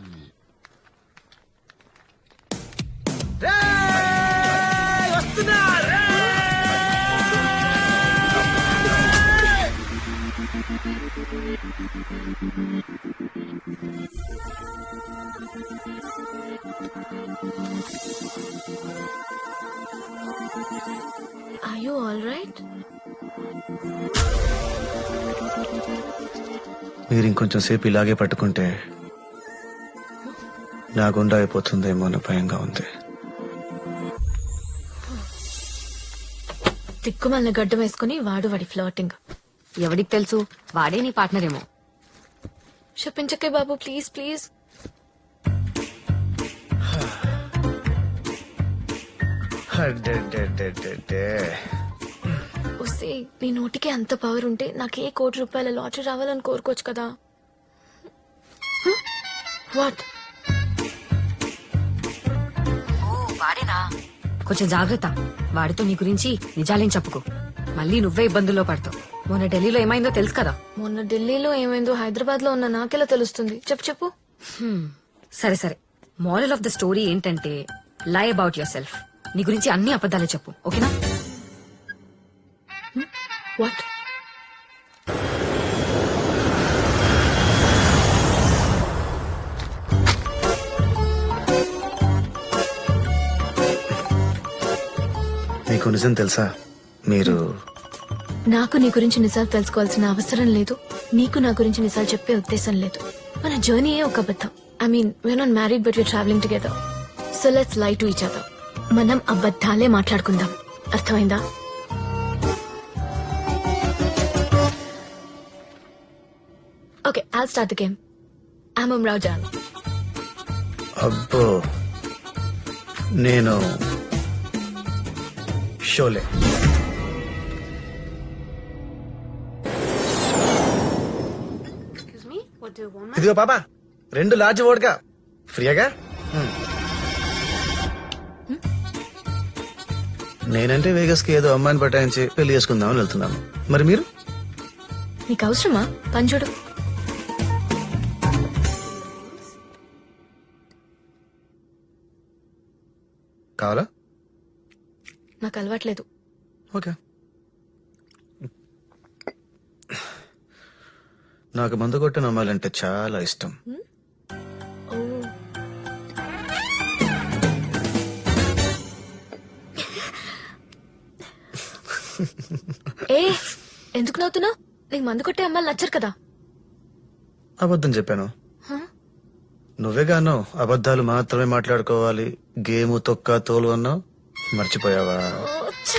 Are you all right? మీరు ఇంకొంచెం సేపు ఇలాగే పట్టుకుంటే నా గుండె అయిపోతుందేమో అన్న భయంగా ఉంది. తిక్కుమల్ని గడ్డం వేసుకుని వాడి ఫ్లర్టింగ్. ఎవడికి తెలుసు, వాడే నీ పార్ట్నర్ ఏమో. చెప్పించకే బాబు, ప్లీజ్ ప్లీజ్. వస్తే నీ నోటికి అంత పవర్ ఉంటే నాకు ఏ ₹1,00,00,000 లాటరీ రావాలని కోరుకోవచ్చు కదా. వాట్? వాడేనా? కొంచెం జాగ్రత్త. వాడితో నీ గురించి నిజాలేం చెప్పుకో, మళ్ళీ నువ్వే ఇబ్బందుల్లో పడతావు. మొన్న ఢిల్లీలో ఏమైందో తెలుసు కదా. మొన్న ఢిల్లీలో ఏమైందో హైదరాబాద్ లో ఉన్న నాకెలా తెలుస్తుంది? చెప్పు. సరే సరే, మోరల్ ఆఫ్ ద స్టోరీ ఏంటంటే, లై అబౌట్ యువర్ సెల్ఫ్. నీ గురించి అన్ని అబద్ధాలే చెప్పు, ఓకేనా? వాట్? మీకు నిజం తెలుసా? మీరు నాకు నీ గురించి నిజాలు తెలుసుకోవాల్సిన అవసరం లేదు. నీకు నా గురించి నిజాలు చెప్పే ఉద్దేశం లేదు. మన జర్నీయే ఒక అబద్ధం. I mean, we're not married but we're travelling together. So let's lie to each other. మనం అబద్ధాలే మాట్లాడుకుందాం. అర్థమైందా? Okay, I'll start the game. I'm Umrao Jan. అబ్బో, నేను Sholay. Excuse me, what do you want? ఇదిగో పాపా, 2 లార్జ్ వోడ్కా ఫ్రీగా. నేనంటే వేగస్ కి ఏదో అమ్మాయిని పటాయించి పెళ్లి చేసుకుందామని వెళ్తున్నాను. మరి మీరు? నీకు అవసరమా? పని చూడు. కావాలా? నాకు అలవాట్లేదు. ఓకే. నాకు మందు కొట్టిన అమ్మాయిలంటే చాలా ఇష్టం. ఏ ఎందుకు నవ్వుతున్నావు? నీకు మందు కొట్టే అమ్మాయిలు నచ్చరు కదా. అబద్ధం చెప్పాను. నువ్వేగానో అబద్ధాలు మాత్రమే మాట్లాడుకోవాలి, గేము తొక్క తోలు అన్నావు. మర్చిపోయావా? ఓ, చ్చ.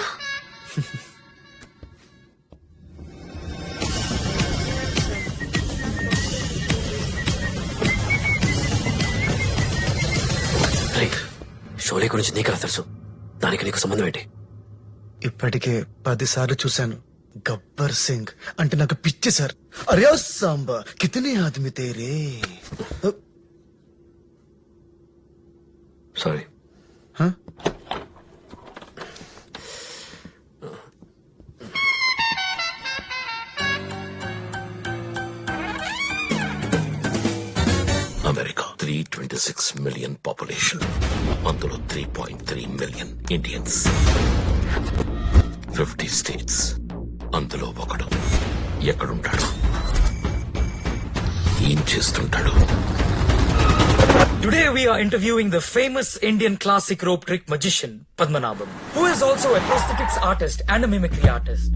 షోలే గురించి నీకెలా తెలుసు? దానికి నీకు సంబంధం ఏంటి? ఇప్పటికే 10 సార్లు చూశాను. గబ్బర్ సింగ్ అంటే నాకు పిచ్చి సార్. అరే సాంబా కితనే ఆదమి తేరే. సారీ. అమెరికా 326 మిలియన్ పాపులేషన్, అందులో 3.3 మిలియన్ ఇండియన్స్. 50 స్టేట్స్, అందులో ఒకడు. ఎక్కడుంటాడు? ఏం చేస్తుంటాడు? Today we are interviewing the famous Indian classic rope trick magician Padmanabham, who is also a prosthetics artist and a mimicry artist.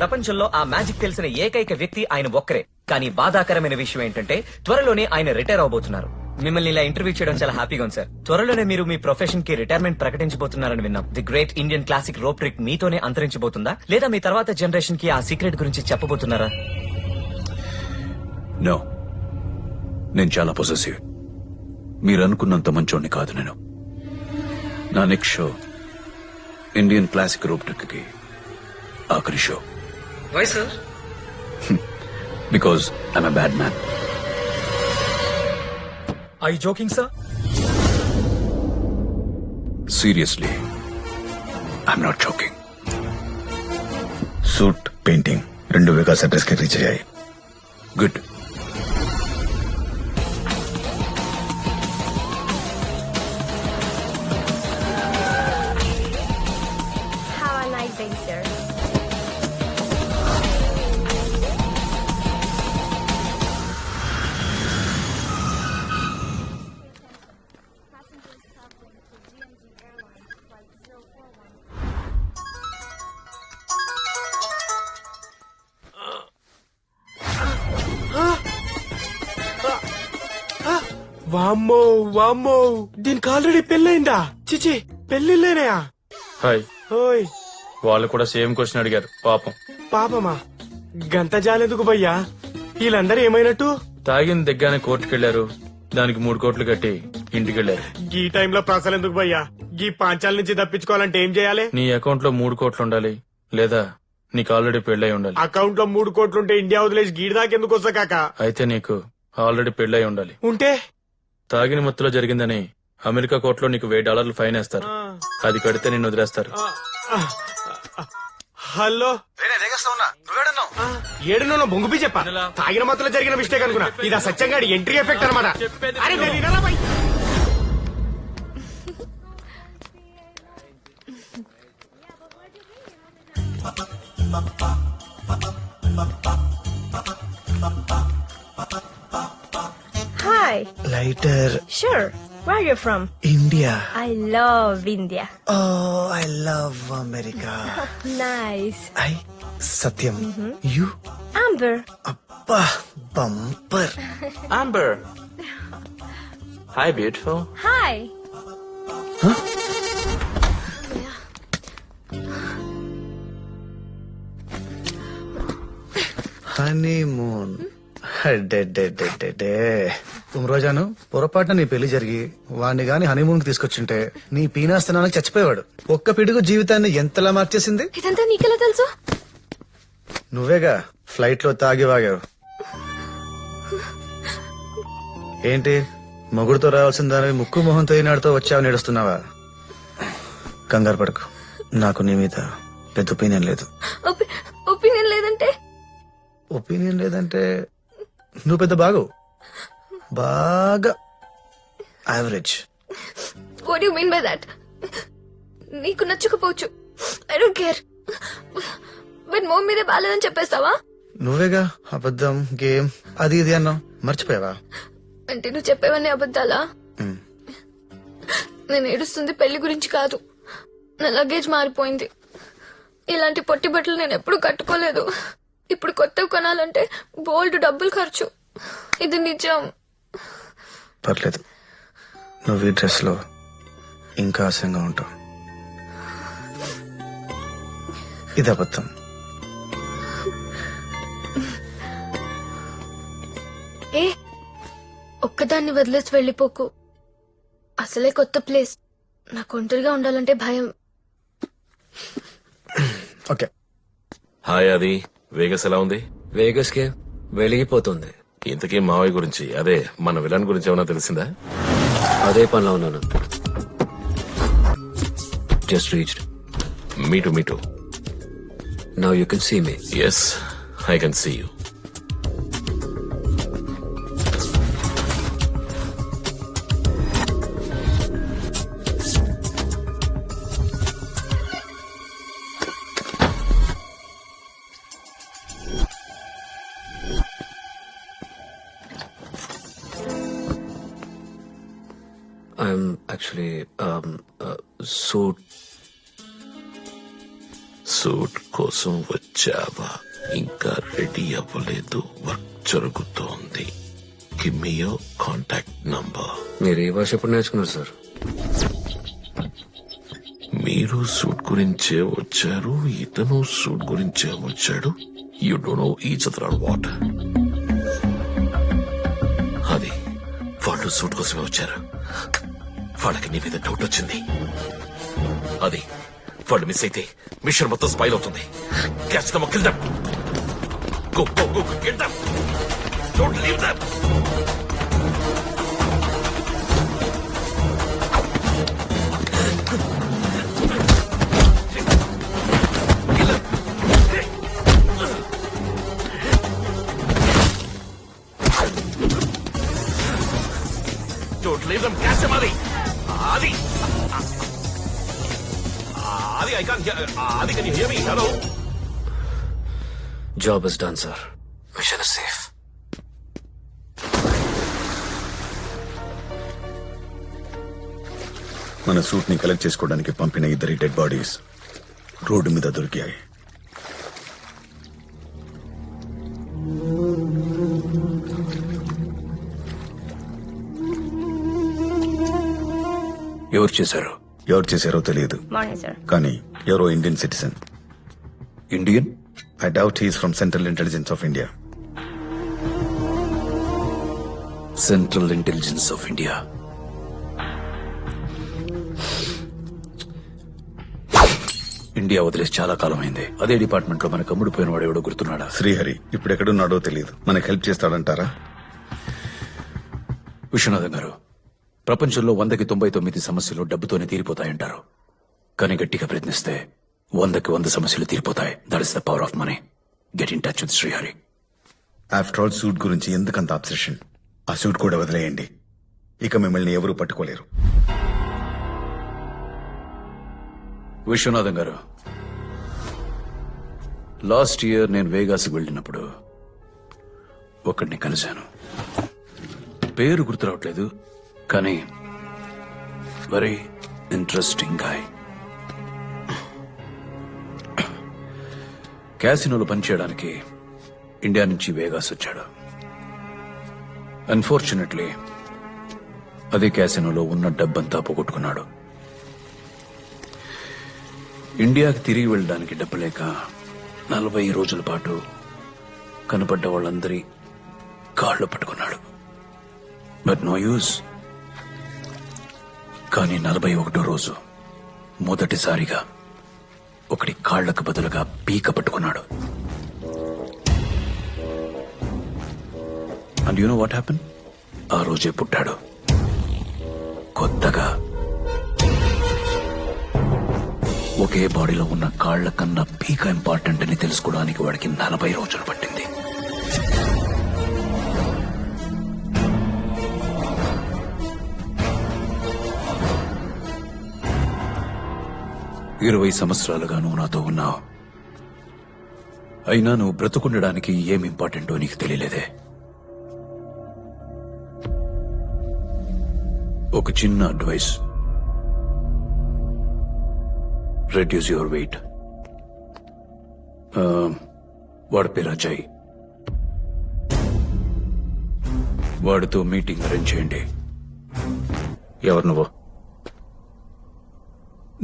ప్రపంచంలో ఆ మ్యాజిక్ తెలిసిన ఏకైక వ్యక్తి ఆయన ఒక్కరే. కానీ బాధాకరమైన విషయం ఏంటంటే త్వరలోనే ఆయన రిటైర్ అవబోతున్నారు. మిమ్మల్ని ఇలా ఇంటర్వ్యూ చేయడం చాలా హ్యాపీగా ఉంది సార్. త్వరలోనే మీరు మీ ప్రొఫెషన్ కి రిటైర్మెంట్ ప్రకటించబోతున్నారని విన్నాం. The great Indian classic rope trick మీతోనే అంతరించబోతుందా, లేదా మీ తర్వాత జనరేషన్ కి ఆ సీక్రెట్ గురించి చెప్పబోతున్నారా? నో, నేను చాలా పొసెసివ్. మీరు అనుకున్నంత మంచోడిని కాదు నేను. నా next show Indian classic rope trick కి ఆఖరి show. Why, sir? Because I'm a bad man. Are you joking, sir? Seriously, I'm not joking. Suit painting 2 Vegas address కి రీచ్ అయ్యాయి. Good. Have a nice day, sir. వామ్మో వామ్మో, దీనికి ఆల్రెడీ పెళ్ళయిందా? చిచి, పెళ్ళిళ్ళేనయా? హాయ్. ఓయ్, వాళ్ళు కూడా సేమ్ క్వశ్చన్ అడిగారు పాపం. పాపమా? గంత జాలెందుకు భయ్యా? వీళ్ళందరూ ఏమైనట్టు? తాగిన దగ్గరనే కోర్టుకెళ్లారు, దానికి 3 కోట్లు కట్టి ఇంటికెళ్లారు. గీ టైంలో ప్రసలు ఎందుకు భయ్యా? గీ పాంచాల నుంచి తప్పించుకోవాలంటే ఏం చేయాలి? నీ అకౌంట్ లో 3 కోట్లు ఉండాలి, లేదా నీకు ఆల్రెడీ పెళ్ళై ఉండాలి. అకౌంట్ లో 3 కోట్లుంటే ఇండియా వదిలేసి గీడి దాకెందుకు వస్తా కాక? అయితే నీకు ఆల్రెడీ పెళ్ళై ఉండాలి. ఉంటే తాగిన మత్తులో జరిగిందని అమెరికా కోర్టులో నీకు $1000 ఫైన్ వేస్తారు. అది కడితే నిన్ను వదిలేస్తారు. హలో, ఏడునో బొంగుపి చెప్ప. తాగిన మత్తులో జరిగిన మిస్టేక్ అనుకున్నా. ఇది సత్యంగా ఎంట్రీ ఎఫెక్ట్ అనమాట. అరే నేను వినాలా భయ్? Hi. Lighter. Sure. Where are you from? India. I love India. Oh I love America. Nice. I Satyam. You? Amber. అబ్బా bumper. Amber. Hi, beautiful. Hi. Honeymoon. రోజాను పొరపాటున నీ పెళ్లి జరిగి వాడిని గాని హనీమూన్ కి తీసుకొచ్చుంటే నీ పీనాస్తనానికి చచ్చిపోయేవాడు. ఒక్క పిడుగు జీవితాన్ని ఎంతలా మార్చేసింది. ఇదంతా నీకెలా తెలుసు? నువ్వేగా ఫ్లైట్ లో తాగి వాగావు. ఏంటి మొగుడుతో రావాల్సిన దానివి ముక్కు మొహంతో ఈనాడుతో వచ్చావు నేడుస్తున్నావా? కంగారు పడకు, నాకు నీ మీద పెద్ద ఒపీనియన్ లేదు. ఒపీనియన్ లేదంటే? ఒపీనియన్ లేదంటే నువ్వు పెద్ద బాగా average. What you mean by that? నీకు నచ్చకపోవచ్చు, ఐ డోంట్ కేర్, బట్ మోమ్ మీదే బాలేదని చెప్పేస్తావా? నువ్వేగా అబద్ధం గేమ్ అది ఇది అన్నావు, మర్చిపోయావా? అంటే నువ్వు చెప్పేవన్నీ అబద్ధాలా? నేను ఏడుస్తుంది పెళ్లి గురించి కాదు, నా లగేజ్ మారిపోయింది. ఇలాంటి పొట్టి బట్టలు నేను ఎప్పుడు కట్టుకోలేదు. ఇప్పుడు కొత్తవి కొనాలంటే బోల్డ్ డబ్బులు ఖర్చు. ఇది నిజం. పర్లేదు, నువ్వు ఈ డ్రెస్ లో ఇంకా ఆశంగా ఉంటావు. ఇది అబద్ధం. ఏ ఒక్కదాన్ని వదిలేసి వెళ్ళిపోకు. అసలే కొత్త ప్లేస్, నాకు ఒంటరిగా ఉండాలంటే భయం. ఓకే. హాయ్ అది వేగస్ ఎలా ఉంది? వేగస్ కే వెలిగిపోతుంది. ఇంతకీ మావయ్య గురించి, అదే మన విలన్ గురించి ఏమైనా తెలిసిందా? అదే పనిలో ఉన్నాను. Just reached. Me too now you can see me. Yes, I can see you. I'm actually suit suit కోసం వచ్చావా? ఇంకా రెడీ అవ్వలేదు, వర్క్ జరుగుతోంది. Give me your contact number. మీరు ఏ భాష ఎప్పుడు నేర్చుకున్నారు సార్? మీరు సూట్ గురించే వచ్చారు, ఇతను సూట్ గురించే వచ్చాడు. You don't know each other or what? అది వాళ్ళు సూట్ కోసమే వచ్చారు. వాళ్ళకి నీ మీద డౌట్ వచ్చింది. అది వాళ్ళు మిస్ అయితే మిషన్ మొత్తం స్పైల్ అవుతుంది. Catch them, kill them, go go go, get them, don't leave them. Don't leave them. Catch them, Adi. Adi. Adi, I can't hear. Adi, can you hear me? Hello. Job is done sir. Mission is safe. మన సూట్ ని కలెక్ట్ చేసుకోవడానికి పంపిన 2 డెడ్ బాడీస్ రోడ్డు మీద దొరికాయి. ఎవరు చేశారో తెలియదు, కానీ ఎవరో Indian citizen. Indian? I doubt he's from central intelligence of India. Central intelligence of India. India వదిలేసి చాలా కాలం అయింది. అదే డిపార్ట్మెంట్ లో మన కమ్ముడు పోయిన వాడు ఎవడో గుర్తున్నాడా? శ్రీహరి ఇప్పుడు ఎక్కడున్నాడో తెలియదు. మనకు హెల్ప్ చేస్తాడంటారా? విశ్వనాథం గారు, ప్రపంచంలో 100కి 99 సమస్యలు డబ్బుతోనే తీరిపోతాయంటారు. కానీ గట్టిగా ప్రయత్నిస్తే 100కి 100 సమస్యలు తీరిపోతాయి. That is the power of money. Get in touch with Srihari. After all suit గురించి ఎందుకంత అబ్సెషన్? ఆ సూట్ కూడా వదిలేయండి. ఇక మిమ్మల్ని ఎవరూ పట్టుకోలేరు. విశ్వనాథం గారు, లాస్ట్ ఇయర్ నేను వేగాస్ వెళ్ళినప్పుడు ఒకడిని కలిశాను. పేరు గుర్తు రావట్లేదు, కానీ వెరీ ఇంట్రెస్టింగ్ గాయ్. క్యాసినోలో పనిచేయడానికి ఇండియా నుంచి వేగాస్ వచ్చాడు. అన్ఫార్చునేట్లీ అదే క్యాసినోలో ఉన్న డబ్బంతా పోగొట్టుకున్నాడు. ఇండియాకి తిరిగి వెళ్ళడానికి డబ్బు లేక 40 రోజుల పాటు కనపడ్డ వాళ్ళందరి కాళ్ళు పట్టుకున్నాడు. But no use. కానీ 41వ రోజు మొదటిసారిగా ఒకటి కాళ్లకు బదులుగా పీక పట్టుకున్నాడు. And you know what happen? ఆ రోజే పుట్టాడు కొత్తగా. ఒకే బాడీలో ఉన్న కాళ్ల కన్నా పీక ఇంపార్టెంట్ అని తెలుసుకోవడానికి వాడికి 40 రోజులు పట్టింది. 20 సంవత్సరాలుగా నువ్వు నాతో ఉన్నావు. అయినా నువ్వు బ్రతుకుండడానికి ఏం ఇంపార్టెంటో నీకు తెలియలేదే. ఒక చిన్న అడ్వైస్, రెడ్యూస్ యువర్ వెయిట్. వాడి పేరు అజయ్. వాడితో మీటింగ్ అరేంజ్ చేయండి. ఎవరు నువ్వు?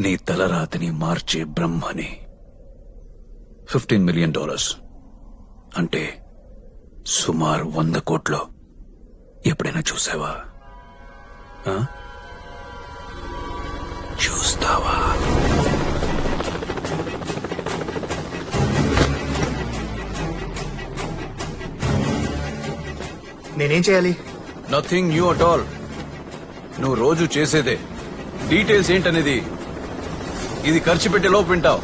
నీ తలరాతిని మార్చే బ్రహ్మని. $15 మిలియన్, అంటే సుమారు 100 కోట్లు. ఎప్పుడైనా చూసావా? ఆ? చూస్తావా? నేనేం చేయాలి? Nothing new at all. నువ్వు రోజు చేసేదే. డీటెయిల్స్ ఏంటనేది ఇది ఖర్చు పెట్టే లోపు వింటావు.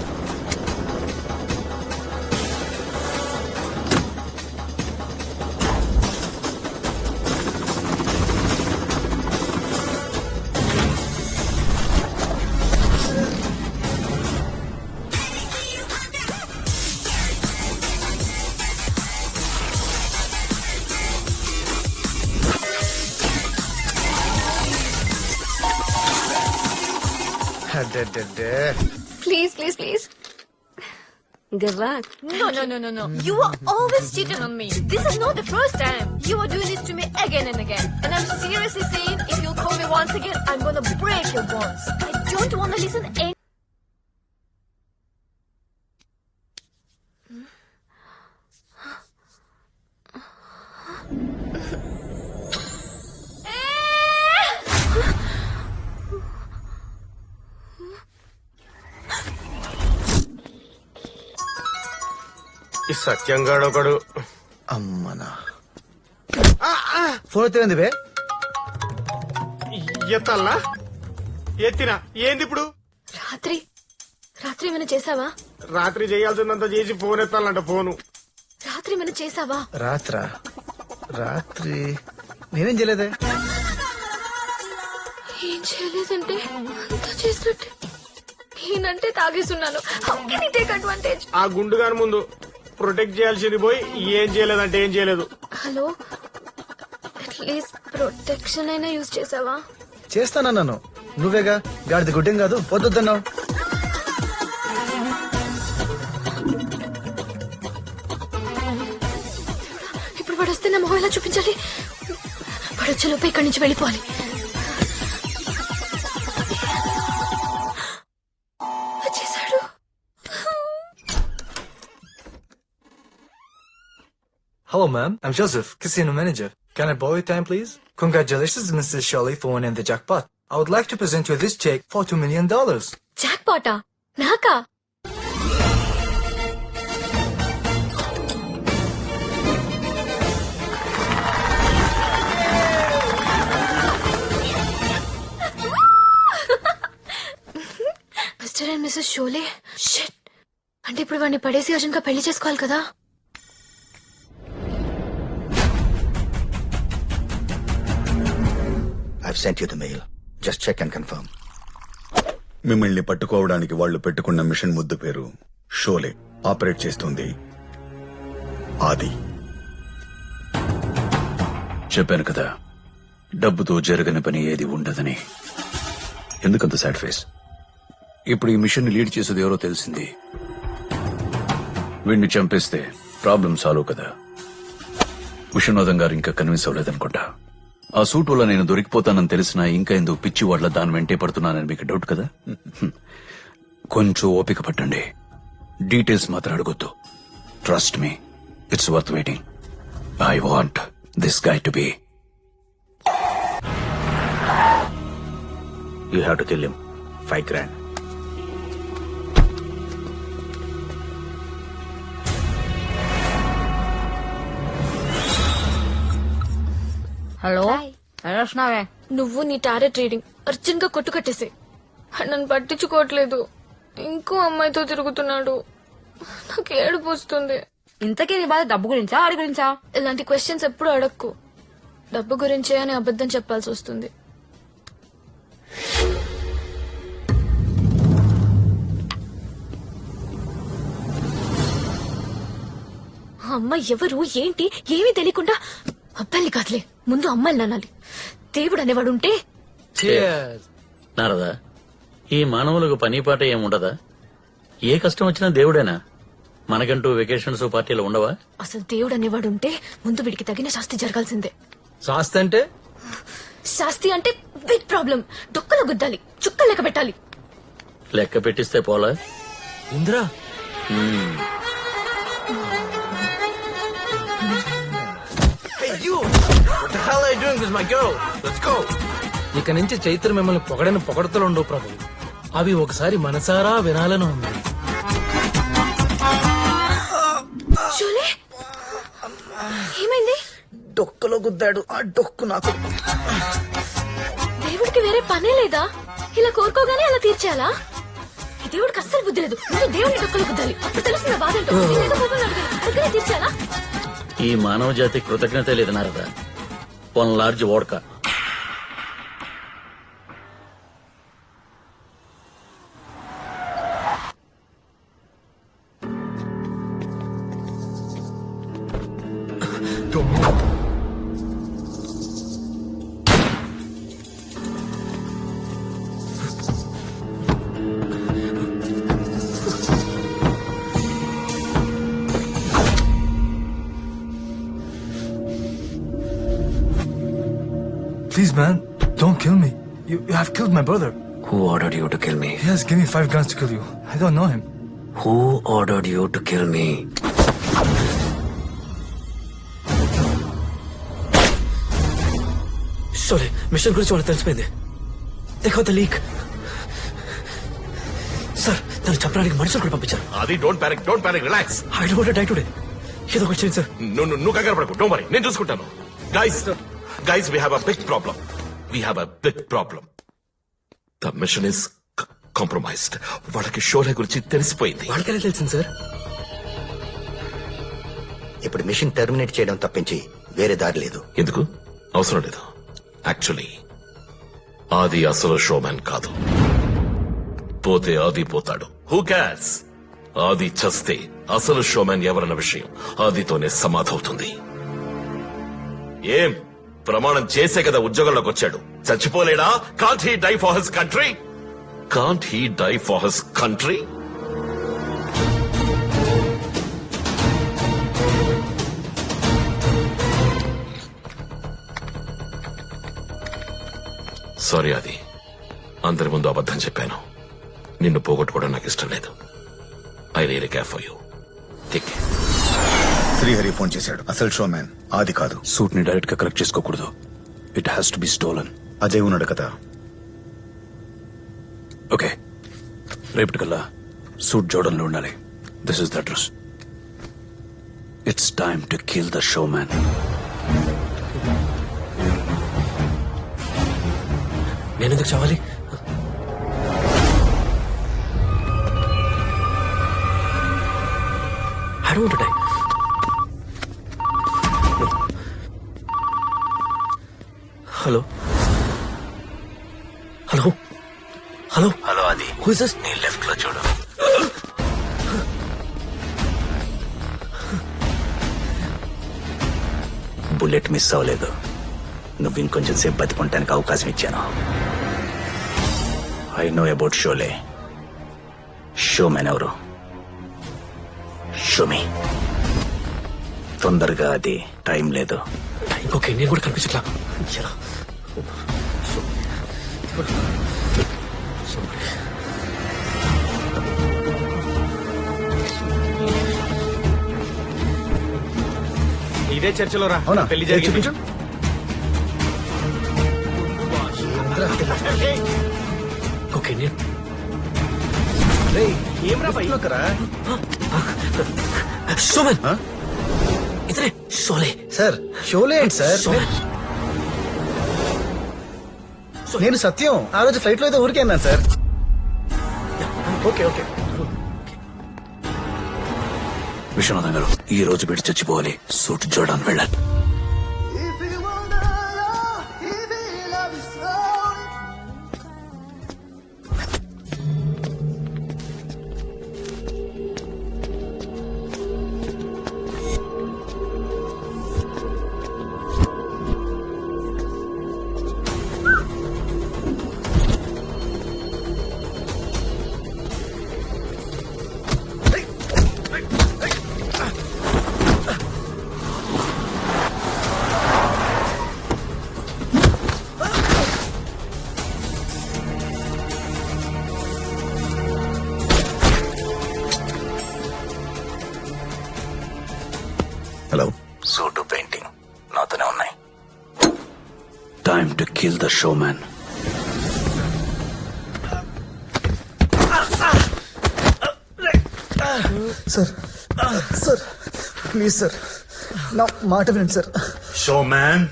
Please, please, please. Good luck. No. You are always cheating on me. This is not the first time. You are doing this to me again and again. And I'm seriously saying, if you'll call me once again, I'm gonna break your bones. I don't wanna listen any. ఈ సత్యంగాడు ఒకడు. అమ్మనా ఫోన్ ఎత్తింది బే. ఎత్తల్లా? ఎత్తినా ఏంది ఇప్పుడు? రాత్రి ఏమైనా చేసావా? రాత్రి చేయాల్సిందంతా చేసి ఫోన్ ఎత్తాలంట. ఫోను రాత్రి ఏమైనా చేసావా? రాత్రి నేనేం చేయలేదే. ఏం చేయలేదంటే అంతా చేసినట్టే. నేనంటే తాగేస్తున్నాను. How can you take advantage? ఆ గుండుగాని ముందు ప్రొటెక్ట్ చేయాల్సింది పోయి ఏం చేయలేదంటే ఏం చేయలేదు. హలో, అట్లీస్ట్ ప్రొటెక్షన్ అయినా యూజ్ చేసావా? చేస్తానన్నాను. నువ్వేగా గాడిది గుడ్డేం కాదు వద్దొద్దన్నావు. ఇప్పుడు వాడు వస్తే నా మొహం ఎలా చూపించాలి? వాడు వచ్చేలోపు ఇక్కడి నుంచి వెళ్ళిపోవాలి. వచ్చేసాడు. Hello, ma'am. I'm Joseph, casino manager. Can I borrow your time, please? Congratulations, Mrs. Shirley, for winning the jackpot. I would like to present you this check for $2 million. జాక్ పాటా? నాకా? Mister and missus Sholay. Shit. అంటే ఇప్పుడు వాడిని పడేసి అర్జున్గా పెళ్లి చేసుకోవాలి కదా? I've sent you the mail. Just check and confirm. మిమ్మల్ని పట్టుకోవడానికి వాళ్ళు పెట్టుకున్న మిషన్ ముద్దు పేరు షోలే. ఆపరేట్ చేస్తుంది ఆది. చెప్పాను కదా, డబ్బుతో జరగని పని ఏది ఉండదని. ఎందుకంత సాడ్ ఫేస్? ఇప్పుడు ఈ మిషన్ లీడ్ చేసేది ఎవరో తెలిసింది. వీడిని చంపేస్తే ప్రాబ్లం సాల్వ్ కదా. విశ్వనాథం గారు ఇంకా కన్విన్స్ అవ్వలేదనుకుంటా. ఆ సూట్ వల్ల నేను దొరికిపోతానని తెలిసినా ఇంకా ఎందుకు పిచ్చి వాళ్ల దాని వెంటే పడుతున్నానని మీకు డౌట్ కదా. కొంచెం ఓపిక పట్టండి. డీటెయిల్స్ మాత్రం అడగొద్దు. Trust me, it's worth waiting. I want this guy to be. You have to kill him. $5 grand. హలో, వస్తున్నావే? నువ్వు నీ టారెట్ రీడింగ్ అర్జున్ గా కొట్టు కట్టేసే. నన్ను పట్టించుకోవట్లేదు. ఇంకో అమ్మాయితో తిరుగుతున్నాడు. నాకు ఏడుపు వస్తుంది. ఇంతకీ నీ బాధ డబ్బు గురించా ఆడి గురించా? ఇలాంటి క్వశ్చన్స్ ఎప్పుడు అడక్కు. డబ్బు గురించే అని అబద్ధం చెప్పాల్సి వస్తుంది. అమ్మాయి ఎవరు ఏంటి ఏమీ తెలియకుండా అబ్బాయిని కాదులే ముందు అమ్మాయిని అనాలి. దేవుడు అనేవాడు ఉంటే నారదా, ఈ మానవులకు పని పాట ఏముండదా? ఏ కష్టం వచ్చినా దేవుడేనా? మనకంటూ వెకేషన్స్ పార్టీలు ఉండవా? అసలు దేవుడు అనేవాడు ఉంటే ముందు వీడికి తగిన శాస్తి జరగాల్సిందే. శాస్తి అంటే శాస్తి అంటే బిగ్ ప్రాబ్లం. డొక్కలో గుద్దాలి, చుక్క లెక్క పెట్టాలి. లెక్క పెట్టిస్తే పోలా? ఇంద్రా ఇక నుంచి చైత్ర మిమ్మల్ని పొగడని పొగడతలు ఉండవు ప్రభు. అవి ఒకసారి మనసారా వినాలని ఉంది. షోలే ఏమైంది? డొక్కలో గుద్దాడు. ఆ డొక్కు నాకు. దేవుడికి వేరే పనే లేదా? ఇలా కోరుకోగానే అలా తీర్చాలా? ఈ దేవుడికి అస్సలు బుద్ధి లేదు. ముందు దేవుడిని డొక్కలో గుద్దాలి, అప్పుడు తెలుస్తుంది బాధ ఏంటో. నేనేదో కోపంలో అడిగాను, అందుకనే తీర్చాలా? ఈ మానవ జాతి కృతజ్ఞత లేదు Narada. 1 large vodka. Please, man, don't kill me. You have killed my brother. Who ordered you to kill me? He has given me 5 guns to kill you. I don't know him. Who ordered you to kill me? Sholay mission గురించి వాళ్ళకి తెలిసిపోయింది. దేఖో ద లీక్. సార్ తను చంపడానికి మనుషులు కూడా పంపించారు. అది don't panic relax. I don't want to die today. ఏదో ఒకటి చేయండి సార్. నువ్వు కంగారు పడకు. డోంట్ వరీ, నేను చూసుకుంటాను. Guys we have a big problem. The mission is compromised. వాళ్ళకి షోలే గురించి తెలిసిపోయింది. వాళ్ళకనే తెలిసింది సార్. ఇప్పుడు మిషన్ టెర్మినేట్ చేయడం తప్పించి వేరే దారి లేదు. ఎందుకు? అవసరం లేదు. యాక్చువల్లీ ఆది అసలు షోమ్యాన్ కాదు. పోతే ఆది పోతాడు. హూ క్యార్స్? ఆది చస్తే అసలు షోమ్యాన్ ఎవరన్న విషయం ఆదితోనే సమాధవుతుంది. ఏం ప్రమాణం చేసే కదా ఉద్యోగంలోకి వచ్చాడు. చచ్చిపోలేడా? Can't he die for his country? Sorry అది, అందరి ముందు అబద్ధం చెప్పాను. నిన్ను పోగొట్టుకోవడం నాకు ఇష్టం లేదు. I really care for you. Take care. Srihari phone చేశాడు. అసలు షోమ్యాన్ ఆది కాదు. సూట్ ని డైరెక్ట్ గా కరెక్ట్ చేసుకోకూడదు. It has to be stolen. Ajay ఉన్నాడు కదా. ఓకే, రేపటికల్లా సూట్ జోడన్లో ఉండాలి. This is the address. It's time to kill the showman. నేనెందుకు చావాలి? I don't want to die. Hello అది హూ ఇస్ దిస్? నీ లెఫ్ట్ లో చూడు. బుల్లెట్ మిస్ అవ్వలేదు. నువ్వు ఇంకొంచెం సేపు బతికుంటానికి అవకాశం ఇచ్చాను. I know about Sholay. Showmen ఎవరు? షోమి. తొందరగా, అది టైం లేదు. ఓకే, నేను కూడా కనిపించట్లా. ఇదే చర్చలో రా. అవునా? పెళ్లి జరిగింది. చూపించు. ఓకే, నేను షోమెన్ ఇతనే షోలే. సార్ షోలే ఏంటి సార్? నేను సత్యం. ఆ రోజు ఫ్లైట్ లో అయితే ఊరికే అన్నాను సార్. ఓకే. విశ్వనాథం గారు, ఈ రోజు పెట్టి చచ్చిపోవాలి. సూట్ జోడాన్ వెళ్ళాలి. హలో. సూటు పెయింటింగ్ నాతోనే ఉన్నాయి. Time to kill the show man. Sir sir please sir నా మాట వినండి sir. Show man.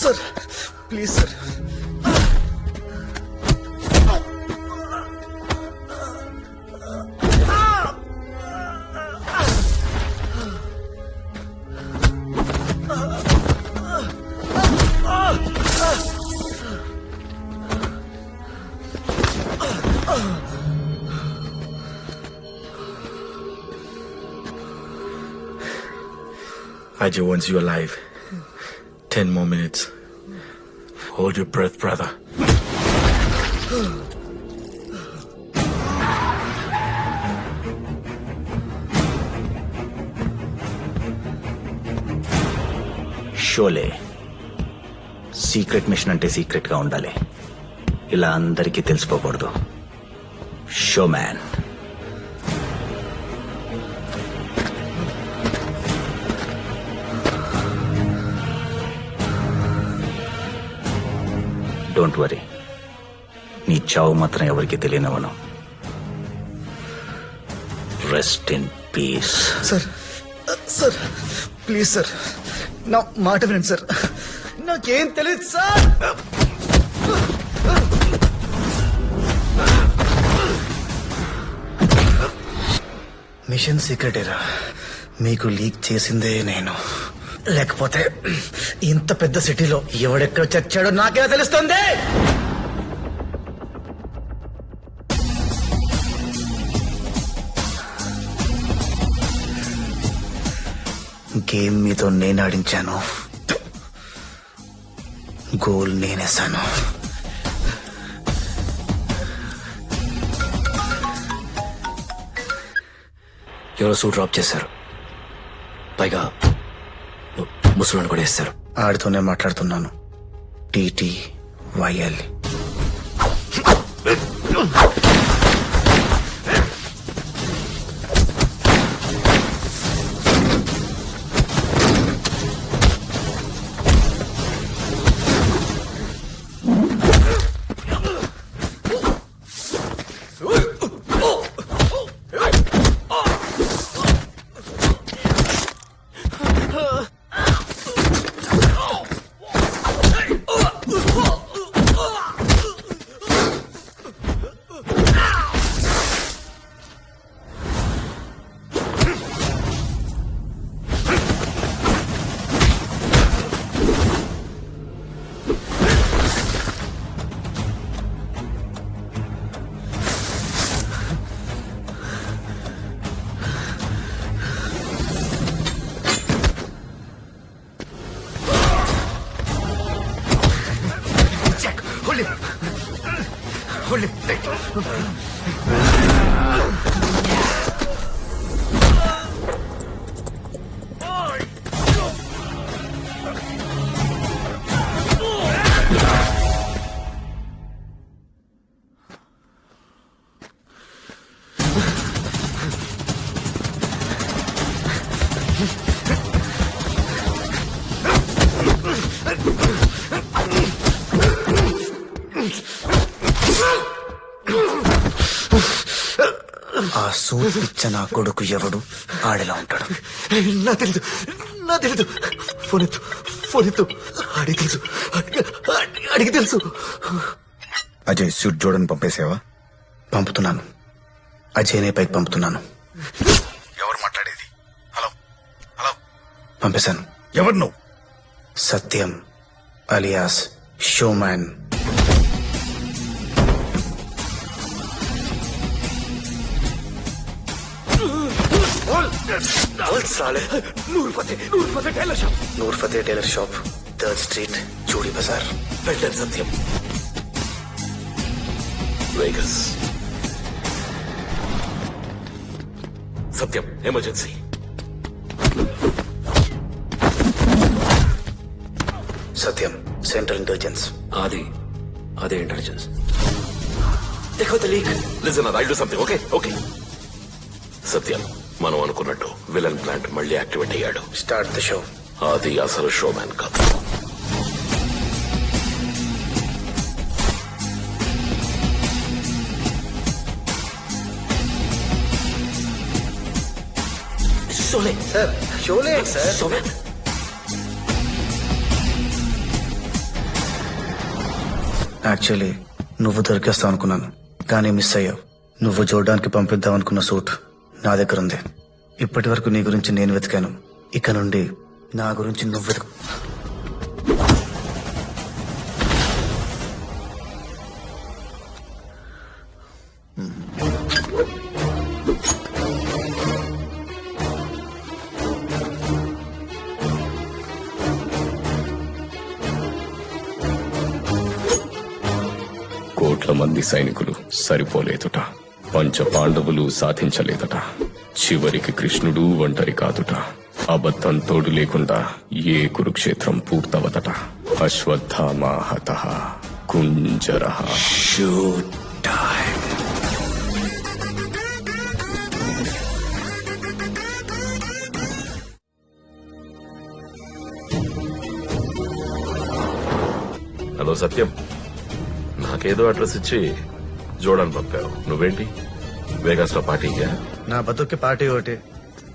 Sir please sir. I just want you alive. 10 more minutes. Hold your breath, brother. Sholay secret mission అంటే సీక్రెట్ గా ఉండాలి. ఇలా అందరికీ తెలిసిపోకూడదు. Show man. డోంట్ వరీ, నీ చావు మాత్రం ఎవరికి తెలియనివ్వను. Rest in peace. Sir sir please sir నా మాట వినండి సార్. నాకేం తెలియదు సార్. మిషన్ సీక్రెటేరా, మీకు లీక్ చేసిందే నేను. లేకపోతే ఇంత పెద్ద సిటీలో ఎవడెక్కడ చచ్చాడో నాకే తెలుస్తుంది. గేమ్ మీతో నేను ఆడించాను, గోల్ నేనేసాను. ఎవరో సూట్ డ్రాప్ చేశారు, పైగా ముసలను కూడా వేస్తారు. ఆడితోనే మాట్లాడుతున్నాను. TTYL. ఆ సూట్ పిచ్చ నా కొడుకు ఎవడు ఆడేలా ఉంటాడు. నా తెలీదు, నా తెలీదు. ఫోన్ ఎత్తు. అడిగి తెలుసు, అడిగి తెలుసు. అజయ్ సూట్ జోడని పంపేసావా? పంపుతున్నాను. అజయ్నే పైకి పంపుతున్నాను. ఎవరు మాట్లాడేది? Hello hello. పంపేశాను. ఎవరు నువ్వు? Satyam alias showman. Noor Fateh tailor shop, 3rd Street, Chudi Bazaar. వెళ్ళండి Satyam. Vegas. Satyam emergency. Satyam central intelligence. అదే intelligence. Listen, I'll do something, okay? Okay. Satyam, మనం అనుకున్నట్టు విలన్ ప్లాంట్ మళ్ళీ యాక్టివేట్ అయ్యాడు. Start the show. అది అసలు షోమ్యాన్ కాదు. Sholay sir, Sholay sir. Showman actually నువ్వు దొరికేస్తావు అనుకున్నాను, కానీ మిస్ అయ్యావు. నువ్వు చూడడానికి పంపిద్దాం అనుకున్న సూట్ నా దగ్గర ఉంది. ఇప్పటి వరకు నీ గురించి నేను వెతికాను, ఇక నుండి నా గురించి నువ్వు వెతుకు. కోట్ల మంది సైనికులు సరిపోలేదుట, పంచ పాండవులు సాధించలేదట, చివరికి కృష్ణుడు ఒంటరి కాదుట, అబద్ధం తోడు లేకుండా ఏ కురుక్షేత్రం పూర్తవదట. అశ్వత్థామాహత కుంజర. హలో సత్యం, నాకేదో అడ్రస్ ఇచ్చి జోడని పంపావు. నువ్వేంటి వేగాస్ లో పార్టీగా? నా బతుక్కి పార్టీ ఒకటి,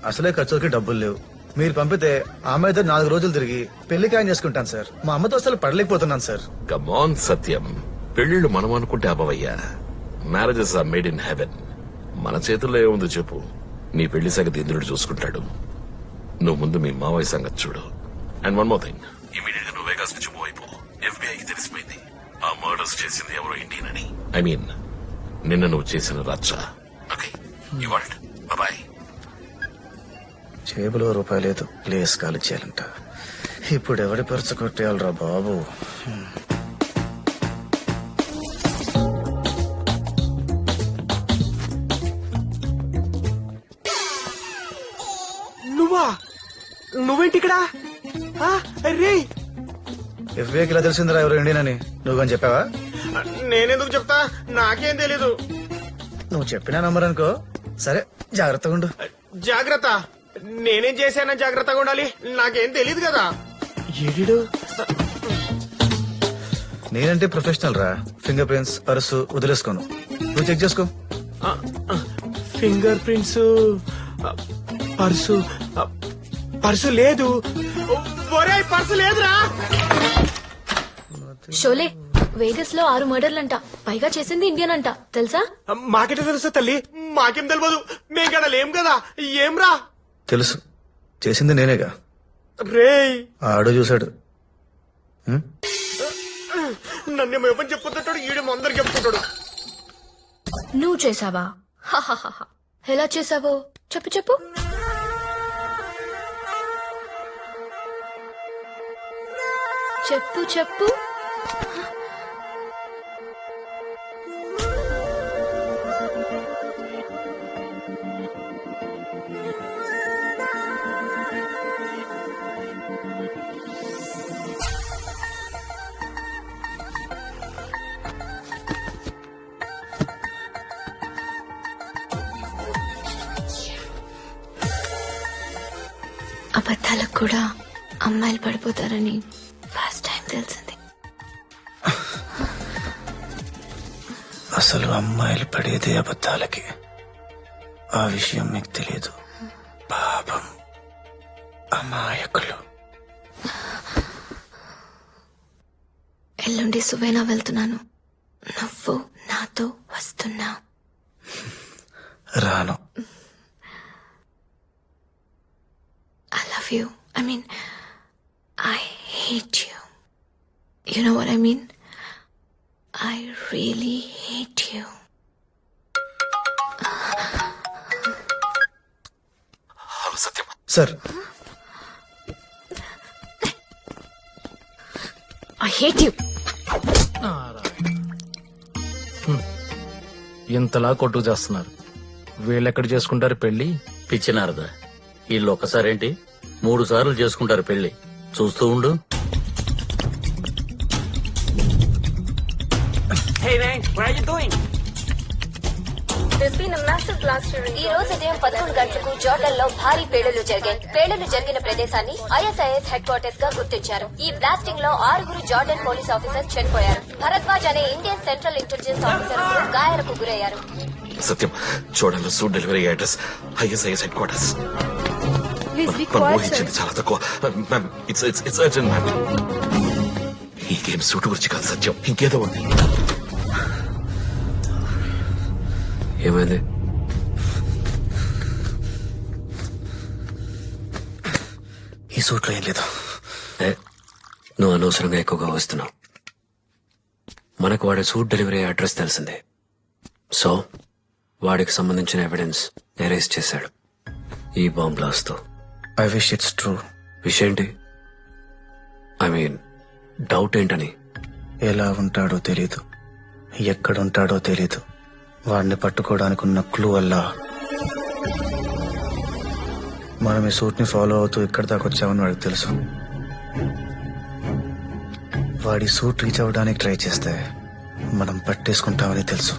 అసలే ఖర్చులకి డబ్బులు లేవు. మీరు పంపితే ఆమె ఇద్దరు 4 రోజులు తిరిగి పెళ్లి ఖాయం చేసుకుంటాను సార్. మా అమ్మతో అసలు పడలేకపోతున్నాను సార్. కమాన్ సత్యం, పెళ్లిళ్ళు మనం అనుకుంటే అవ్వవయ్యా. Marriages are made in heaven. మన చేతుల్లో ఏముంది చెప్పు. నీ పెళ్లి సంగతి ఇంద్రుడు చూసుకుంటాడు. నువ్వు ముందు మీ మావయ్య సంగతి చూడు. And one more thing, immediate గా నువ్వు వేగాస్ నుంచి మూవ్ అయిపో. FBI తెలిసిపోయింది ఆ మర్డర్స్ చేసింది ఎవరో ఇండియన్ అని. ఐ మీన్ నిన్న నువ్వు చేసిన రచ్చ. Okay, you want boy. జేబులో రూపాయి లేదు, ప్లేస్ ఖాళీ చేయాలంట. ఇప్పుడు ఎవడి పరుచు కొట్టేయాలరా బాబు. నువ్వేంటి ఇక్కడ? రే, ఎఫ్ఐకి ఇలా తెలిసిందిరా ఎవరు ఇండియన్ అని. నువ్వు అని చెప్పావా? నేనెందుకు చెప్తా, నాకేం తెలీదు. నువ్వు చెప్పినా నంబర్ అనుకో. సరే, జాగ్రత్తగా ఉండు. జాగ్రత్త? నేనేం చేశానని జాగ్రత్తగా ఉండాలి? నాకేం తెలీదు కదా. ఏడు నేనంటే ప్రొఫెషనల్ రా. ఫింగర్ ప్రింట్స్, పర్సు వదిలేసుకోను. నువ్వు చెక్ చేసుకో. ఫింగర్ ప్రింట్స్, పర్సు పర్సు లేదు. ఒరేయ్, పర్సు లేదురా. షోలే, వేగస్ లో 6 మర్డర్లంట, పైగా చేసింది ఇండియన్ అంట, తెలుసా? మాకెట తెలుసా తల్లి? మాకేం తెలియదు, మేము కదా లేం కదా. ఏం రా? తెలుసు, చేసింది నేనేగా. రేయ్, ఆడు చూశాడు. నన్ను ఏమని చెప్పుకుంటాడు, ఈడేమో అందరికి చెప్పుకుంటాడు. నువ్వు చేసావా? హాహాహా. ఎలా చేసావో చెప్పు చెప్పు. చెప్పు చెప్పు. అబద్ధాలకు కూడా అమ్మాయిలు పడిపోతారని ఫస్ట్ టైం తెలిసింది. అసలు అమ్మాయిలు పడేదే అబద్ధాలకి. ఆ విషయం మీకు తెలియదు. పాపం అమాయకులు. ఎల్లుండి సువేనా వెళ్తున్నాను, నువ్వు నాతో వస్తున్నా? రాను. I love you. I mean, I hate you. You know what I mean? I really hate you. Hello Satyam. Sir, I hate you. ఇంతలా కొట్టుకు చేస్తున్నారు. వీళ్ళెక్కడ చేసుకుంటారు పెళ్లి? పిచ్చినారదా, వీళ్ళు ఒక్కసారేంటి 3 సార్లు చేసుకుంటారు పెళ్లి. చూస్తూ ఉండు. Hey man, what are you doing? ఈ రోజు ఉదయం 11 గంటలకు జోర్డన్ లో భారీ పేలుళ్లు జరిగాయి. పేలుళ్లు జరిగిన ప్రదేశాన్ని ISIS హెడ్ క్వార్టర్స్ గా గుర్తించారు. ఈ బ్లాస్టింగ్ లో 6 జోర్డన్ పోలీస్ ఆఫీసర్స్ చనిపోయారు. భరద్వాజ్ అనే ఇండియన్ సెంట్రల్ ఇంటెలిజెన్స్ ఆఫీసర్ గాయాలకు గురయ్యారు. సత్యం చూడండి, suit delivery address ISIS headquarters. ఊహించింది చాలా తక్కువ మ్యామ్. It's urgent ma'am. ఈ గేమ్ సూట్ గురించి కాదు సత్యం, ఇంకేదో ఉంది. ఏమైంది? ఈ సూట్లో ఏం లేదు. నువ్వు అనవసరంగా ఎక్కువగా వస్తున్నావు. మనకు వాడి సూట్ డెలివరీ అడ్రస్ తెలిసిందే. సో వాడికి సంబంధించిన ఎవిడెన్స్ ఎరేజ్ చేశాడు ఈ బాంబ్ బ్లాస్ట్ తో. I wish it's true. విషయం ఏంటి? ఐ మీన్ డౌట్ ఏంటని? ఎలా ఉంటాడో తెలీదు, ఎక్కడుంటాడో తెలీదు. వాడిని పట్టుకోవడానికి ఉన్న క్లూ వల్ల మనం ఈ సూట్ ని ఫాలో అవుతూ ఇక్కడి దాకా వచ్చామని వాడికి తెలుసు. వాడి సూట్ రీచ్ అవ్వడానికి ట్రై చేస్తే మనం పట్టేసుకుంటామని తెలుసు.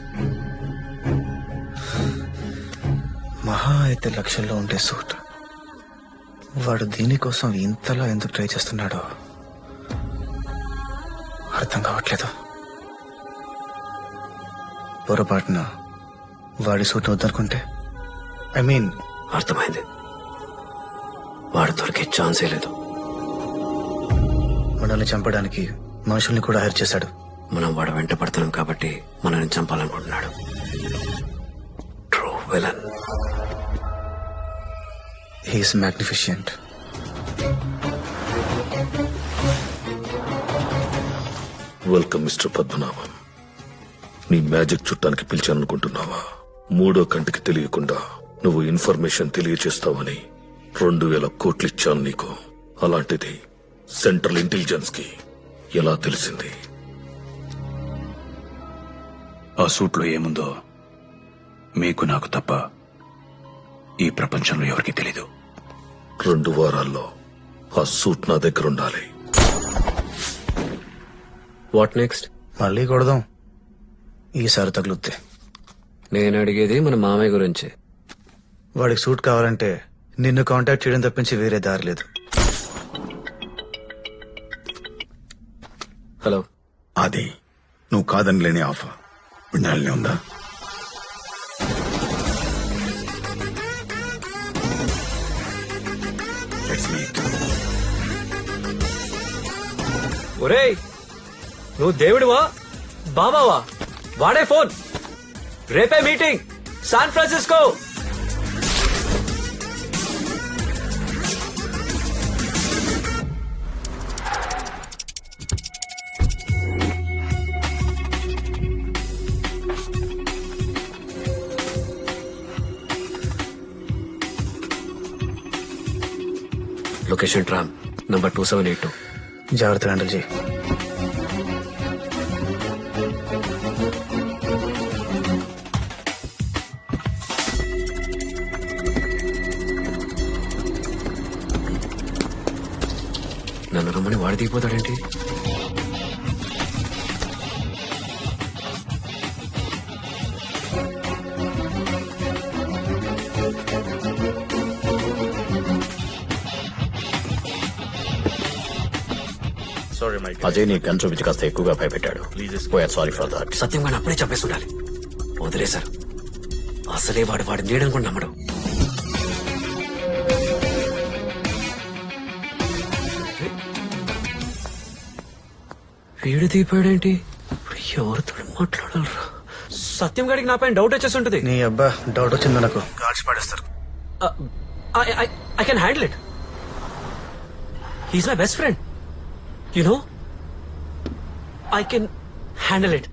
మహా అయితే లక్షల్లో ఉండే సూట్. వాడు దీనికోసం ఇంతలా ఎందుకు ట్రై చేస్తున్నాడో అర్థం కావట్లేదు. పొరపాటున వాడి సూట్ వద్దనుకుంటే ఐ మీన్ అర్థమైంది. వాడు దొరికే ఛాన్సే లేదు. మనల్ని చంపడానికి మనుషుల్ని కూడా హైర్ చేశాడు. మనం వాడు వెంట పడుతున్నాం కాబట్టి మనల్ని చంపాలనుకుంటున్నాడు. True villain. He is magnificent. Welcome mister Padmanabham. నీ మ్యాజిక్ చుట్టానికి పిలిచాననుకుంటున్నావా? మూడో కంటికి తెలియకుండా నువ్వు ఇన్ఫర్మేషన్ తెలియచేస్తావని 2000 కోట్లు ఇచ్చాను నీకు. అలాంటిది సెంట్రల్ ఇంటెలిజెన్స్ కి ఎలా తెలిసింది? ఆ సూట్లో ఏముందో మీకు నాకు తప్ప ఈ ప్రపంచంలో ఎవరికీ తెలీదు. 2 వారాల్లో ఆ సూట్ నా దగ్గర ఉండాలి. What next? మళ్ళీ కొడదాం, ఈసారి తగులుద్ది. నేను అడిగేది మన మామయ్య గురించి. వాడికి సూట్ కావాలంటే నిన్ను కాంటాక్ట్ చేయడం తప్పించి వేరే దారి లేదు. హలో. అది నువ్వు కాదని లేని ఆఫర్ వినాలని ఉందా? ఒరేయ్, నువ్వు దేవుడివా బాబావా? వాడే ఫోన్. రేపే meeting San Francisco. Location tram number 2782. జాగ్రత్తగా హ్యాండిల్ చేయి. నన్ను రమ్మని వాడి దిగిపోతాడేంటి? అజయ్ నీ గన్ చూపించి కాస్త ఎక్కువగా భయపెట్టాడు. Sorry for that. సత్యం గాని అప్పుడే చెప్పేసి ఉండాలి. వదిలేశారు. అసలే వాడి నీడని కూడా నమ్మడు. వీడు తీపాడేంటి? ఎవరితో మాట్లాడాలరా? సత్యం గారికి నా పైన డౌట్ వచ్చేసి ఉంటుంది. నీ అబ్బా డౌట్ వచ్చింది నాకు. గాడ్స్ పాడేస్తారు. I can handle it. He's my best friend. You know, I can handle it.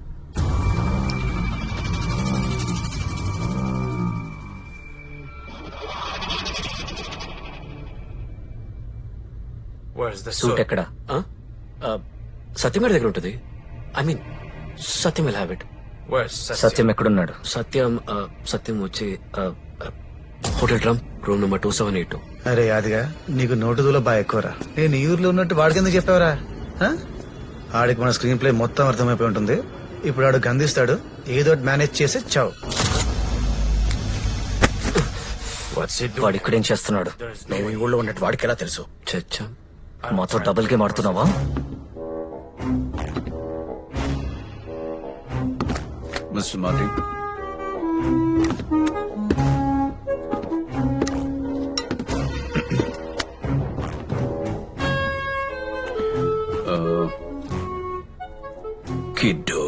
Where's the suit suit? ఎక్కడ? సత్యం గారి దగ్గర ఉంటుంది. I mean Satyam will have it. Where's Satyam? Satyam ఎక్కడున్నాడు? సత్యం వచ్చి హోటల్ డ్రమ్ రూమ్ నెంబర్ 2782. అరే యాదిగా, నీకు నోటు దూల బాగా ఎక్కువరా. నేను ఈ ఊర్లో ఉన్నట్టు వాడికి ఎందుకు చెప్పావరా? ఆడికి మన స్క్రీన్ ప్లే మొత్తం అర్థమైపోయి ఉంటుంది. ఇప్పుడు ఆడు గందిస్తాడు, ఏదో మేనేజ్ చేసి చావు. వాడు ఇక్కడేం చేస్తున్నాడు? మేము ఈ ఊళ్ళో ఉన్నట్టు వాడికి ఎలా తెలుసు? చచ్చా, మాతో డబుల్ గేమ్ ఆడుతున్నావా? Mister Martin, kiddo,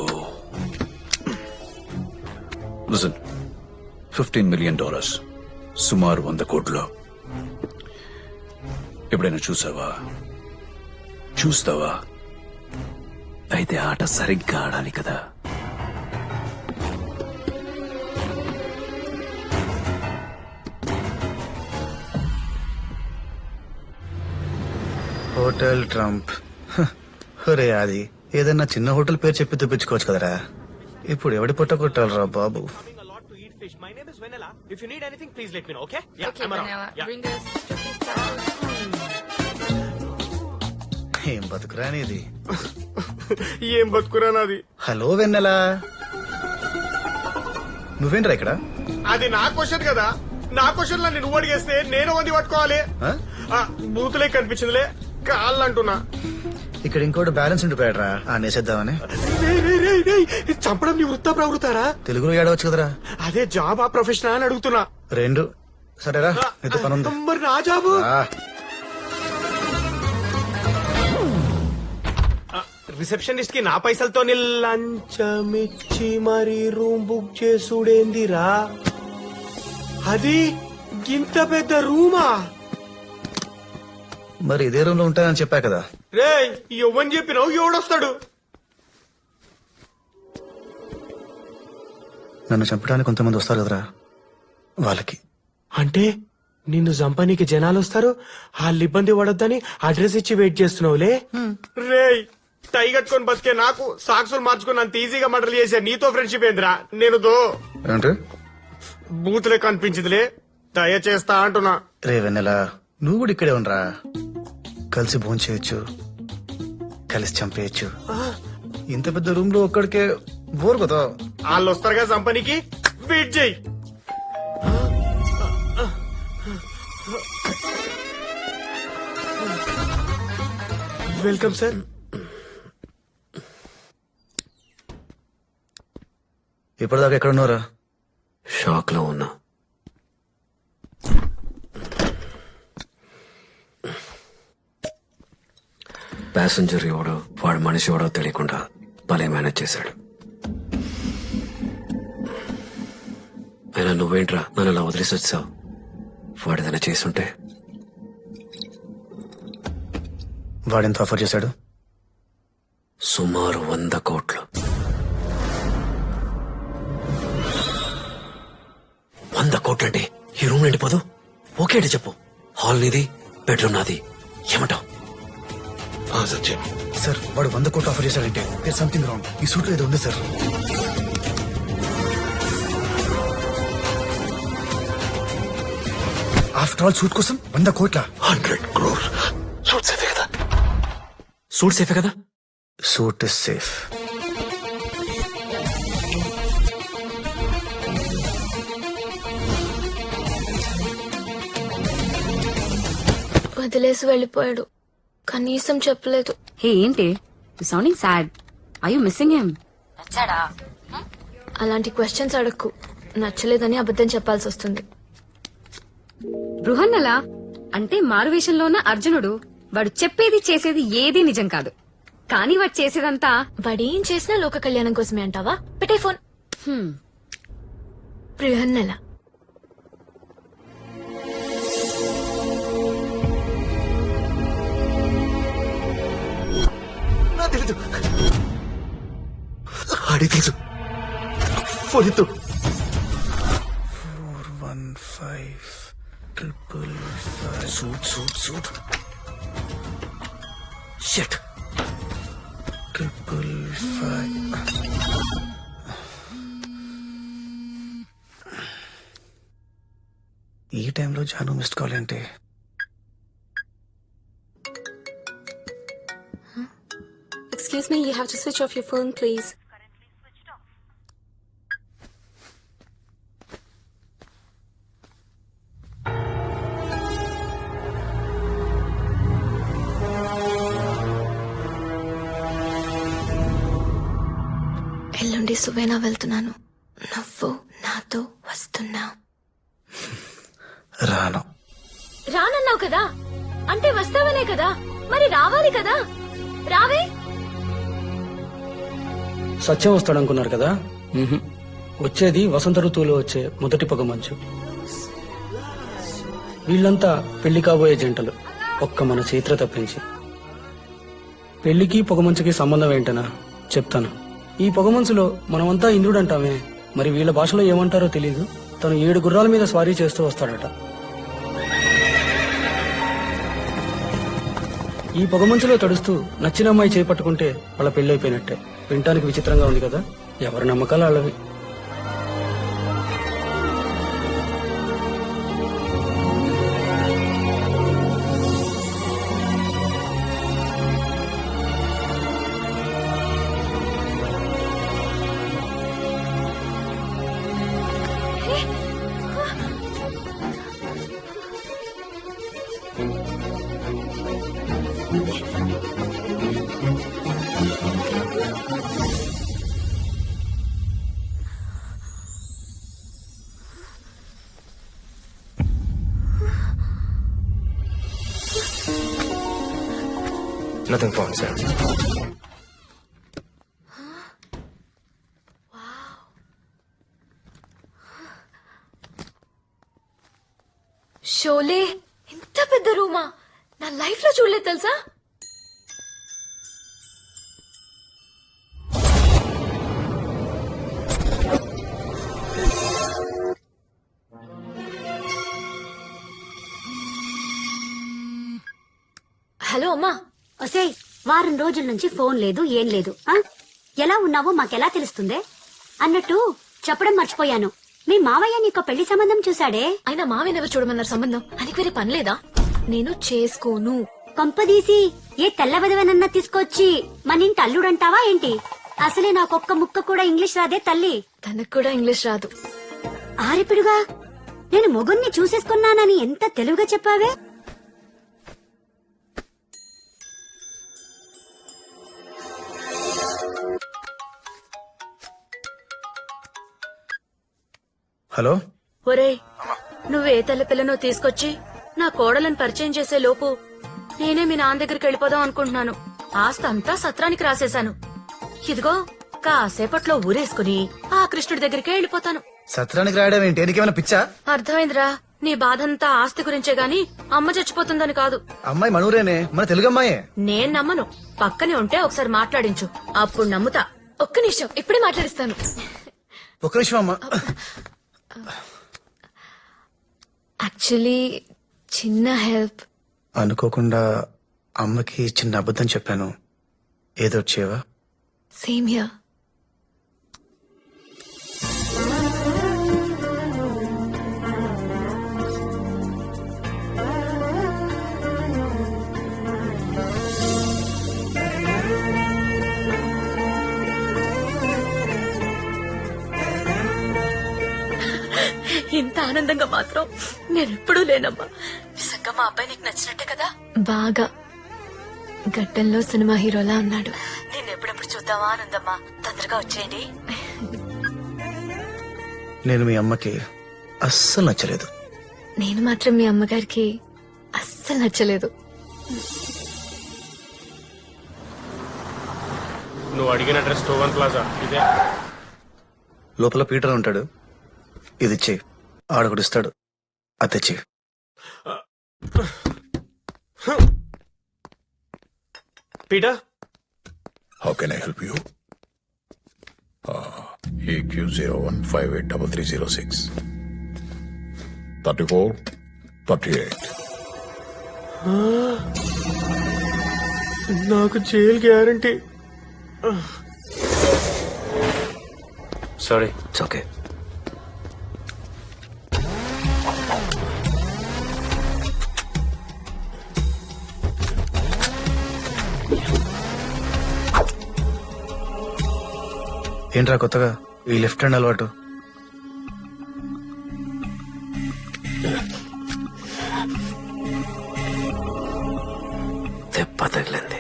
listen, $15 million, సుమారు 100 కోట్లు. ఎప్పుడైనా చూస్తావా? అయితే ఆట సరిగ్గా ఆడాలి కదా. Hotel Trump. ఒరే అది ఏదన్నా చిన్న హోటల్ పేరు చెప్పి తెప్పించుకోవచ్చు కదరా. ఇప్పుడు ఎవడి పుట్ట కొట్టాలరా బాబు. My name is Vanilla. If you need anything, please let me know, okay? Okay, I'm around. Vanilla. Yeah. Bring us Turkish towels. ఏం బతుకురా ఇది. ఏం బతుకురా నాది. హలో వెన్నెలా, నువ్వేంట్రా ఇక్కడ? అది నా క్వశ్చన్ కదా. నా క్వశ్చన్ లో నువ్వు అడిగేస్తే నేను వంది పట్టుకోవాలి. ఆ? బూతులే కనిపించిందిలే, కాళ్ళు అంటున్నా. ఇక్కడ ఇంకోటి బ్యాలెన్స్ ఉండిపోయాడరా, నేసేద్దామని. చంపడం నీ వృత్తా ప్రవృత్తారా? తెలుగులో ఏడవచ్చు కదరా. అదే జాబా ప్రొఫెషనా అని అడుగుతున్నా. రెండు. సరేరా, నీతో పని ఉంది. మరి నా జాబు రిసెప్షనిస్ట్ కి నా పైసలతో లంచమిచ్చి మరి రూమ్ బుక్ చేసుడేందిరా? అది ఇంత పెద్ద రూమా? మరి ఇదే రూమ్ లో ఉంటానని చెప్పా కదా. రే ఎవని చెప్పినావు? ఎవడొస్తాడు? నన్ను చంపడానికి కొంతమంది వస్తారు కదరా, వాళ్ళకి. అంటే నిన్ను చంపనీకి జనాలు వస్తారు, వాళ్ళు ఇబ్బంది పడొద్దని అడ్రస్ ఇచ్చి వెయిట్ చేస్తున్నావులే. రే టై కట్టుకొని బతికే నాకు సాక్సులు మార్చుకుని అంత ఈజీగా మర్డర్ చేసా నీతో ఫ్రెండ్షిప్ ఏందిరా? నేను ఏంటి బూతులే కనిపించిందిలే, దయచేస్తా అంటున్నా. రే వెన్నెలా, నువ్వు కూడా ఇక్కడే ఉండరా. కలిసి భోంచేయచ్చు, కలిసి చంపేయచ్చు. ఇంత పెద్ద రూమ్ లో ఒక్కడికే బోర్ కదా. వాళ్ళు వస్తారుగా చంపనీకి, వెయిట్ చేయి. Welcome sir. ఇప్పటిదాకా ఎక్కడ ఉన్నారా? షాక్ లో ఉన్నా. ప్యాసింజర్ ఎవడో వాడు మనిషి ఎవడో తెలియకుండా భలే మేనేజ్ చేశాడు. అయినా నువ్వేంట్రా నన్ను అలా వదిలేసి వచ్చావు? వాడేదైనా చేసుంటే. వాడెంత ఆఫర్ చేశాడు? సుమారు 100 కోట్లు. 100 కోట్లంటే ఈ రూమ్ నిండిపోదు. ఓకే అంటే చెప్పు. హాల్ నీది, బెడ్రూమ్ నాది, ఏమంటావు? సత్యం సార్, వాడు 100 కోట్లు ఆఫర్ చేశాడంటే దేర్ సంథింగ్ రాంగ్. ఈ సూట్ లో ఏదో ఉంది సార్. ఆఫ్టర్ ఆల్ సూట్ కోసం 100 కోట్ల. 100 crores. సూట్ సేఫే కదా? సూట్ సేఫే కదా? Suit is safe. వదిలేసి వెళ్ళిపోయాడు, కనీసం చెప్పలేదు. హే ఏంటి sounding sad? I you missing him? నచ్చాడా? అలాంటి క్వశ్చన్స్ అడక్కు. నచ్చలేదని అబద్ధం చెప్పాల్సి వస్తుంది. బృహన్నలా అంటే మారువేషంలో ఉన్న అర్జునుడు. వాడు చెప్పేది చేసేది ఏది నిజం కాదు, కానీ వాడు చేసేదంతా వాడేం చేసినా లోక కళ్యాణం కోసమే అంటావా? పెట్టే ఫోన్. బృహన్నెల. ఆడి తెలుసు. ఫోన్ ఎత్తు. 41555. Suit suit suit. షట్. 555. ఈ టైంలో జాను మిస్డ్ కాల్ అంటే Excuse me, you have to switch off your phone, please. సువేనా వెళ్తున్నాను. నువ్వు నాతో వస్తున్నావు. రాను. రానన్నావు కదా, అంటే వస్తావనే కదా, మరి రావాలి కదా. రావే. సత్యం వస్తాడనుకున్నారు కదా, వచ్చేది వసంత ఋతువులో వచ్చే మొదటి పొగమంచు. వీళ్ళంతా పెళ్లి కాబోయే జంటలు, ఒక్క మన చైత్ర తప్పించి. పెళ్లికి పొగమంచుకి సంబంధం ఏంటనా చెప్తాను. ఈ పొగమంచులో మనమంతా ఇంద్రుడు అంటామే, మరి వీళ్ళ భాషలో ఏమంటారో తెలీదు. తను 7 గుర్రాల మీద స్వారీ చేస్తూ వస్తాడట. ఈ పొగమంచులో తడుస్తూ నచ్చిన అమ్మాయి చేపట్టుకుంటే వాళ్ళ పెళ్ళైపోయినట్టే. వినటానికి విచిత్రంగా ఉంది కదా, ఎవరి నమ్మకాలు వాళ్ళవి. Nothing found, sir. షోలే, ఇంత పెద్ద రూమా నా లైఫ్ లో చూడలేదు తెలుసా. హలో అమ్మా. ఒసేయ్, వారం రోజుల నుంచి ఫోన్ లేదు, ఏం లేదు. ఎలా ఉన్నావో మాకెలా తెలుస్తుందే? అన్నట్టు చెప్పడం మర్చిపోయాను, మీ మావయ్య నీకు పెళ్లి సంబంధం చూశాడే. ఆయన మావేనెవరు చూడమన్నారు సంబంధం? ఆయనకి వేరే పని లేదా? నేను చేసుకోను. కొంపదీసి ఏ తెల్లవదవనన్నా తీసుకొచ్చి మన ఇంటి అల్లుడంటావా ఏంటి? అసలే నాకొక్క ముక్క కూడా ఇంగ్లీష్ రాదే తల్లి. తనకు కూడా ఇంగ్లీష్ రాదు. ఆరిపిడుగా నేను మొగుణ్ణి చూసేసుకున్నానని ఎంత తెలుగుగా చెప్పావే. హలో. ఒరేయ్, నువ్వే తల్లి పిల్లను తీసుకొచ్చి నా కోడలను పరిచయం చేసే లోపు నేనే మీ నాన్న దగ్గరికి వెళ్ళిపోదాం అనుకుంటున్నాను. ఆస్తి అంతా సత్రానికి రాసేశాను. ఇదిగో కాసేపట్లో ఊరేసుకుని ఆ కృష్ణుడి దగ్గరికే వెళ్ళిపోతాను. సత్రానికి రాయడం ఏంటి? నీకేమైనా పిచ్చా? అర్థమైందిరా, నీ బాధంతా ఆస్తి గురించే గాని అమ్మ చచ్చిపోతుందని కాదు. అమ్మాయి మనూరేనే, మన తెలుగు అమ్మాయే. నేను నమ్మను, పక్కనే ఉంటే ఒకసారి మాట్లాడించు, అప్పుడు నమ్ముతా. ఒక్క నిమిషం, ఇప్పుడే మాట్లాడిస్తాను. ఒక్క నిమిషం అమ్మా. యాక్చువల్లీ చిన్న హెల్ప్. అనుకోకుండా అమ్మకి చిన్న అబద్ధం చెప్పాను, ఏదో వచ్చేవా? Same here. ఇంత ఆనందంగా మాత్రం నేనెప్పుడూ లేనమ్మా. నిజంగా మా అబ్బాయి నీకు నచ్చినట్టే కదా? బాగా. గడ్డంలో సినిమా హీరోలా ఉన్నాడు. నిన్నెప్పుడెప్పుడు చూద్దామా ఆనందమ్మా, తొందరగా వచ్చేయండి. నేను మీ అమ్మకి అస్సలు నచ్చలేదు. నేను మాత్రం మీ అమ్మగారికి అస్సలు నచ్చలేదు. నువ్వు అడిగిన అడ్రస్ 21 ప్లాజా ఇదే. లోపల పీటర్ ఉంటాడు, ఇది ఇచ్చే, ఆడొకడు ఇస్తాడు, అది తెచ్చి. Peter, how can I help you? EQ01583306 34 38. నాకు jail guarantee. Sorry, it's okay. ఏంట్రా కొత్తగా ఈ లెఫ్ట్ హ్యాండ్ అలవాటు? దెబ్బ తగిలింది.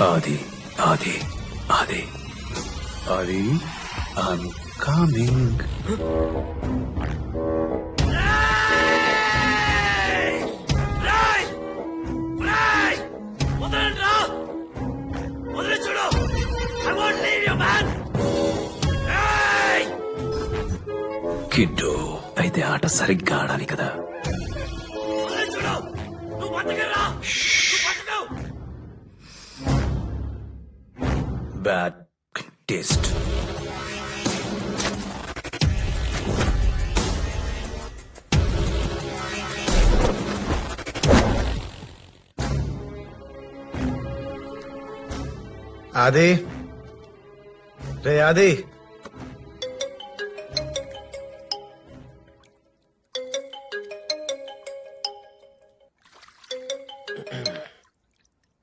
ఆది ఆది ఆది ఆది ఐమ్ కమింగ్. కిడ్డు అయితే ఆట సరిగ్గా ఆడాలి కదా. Bad taste. ఆది రే ఆది,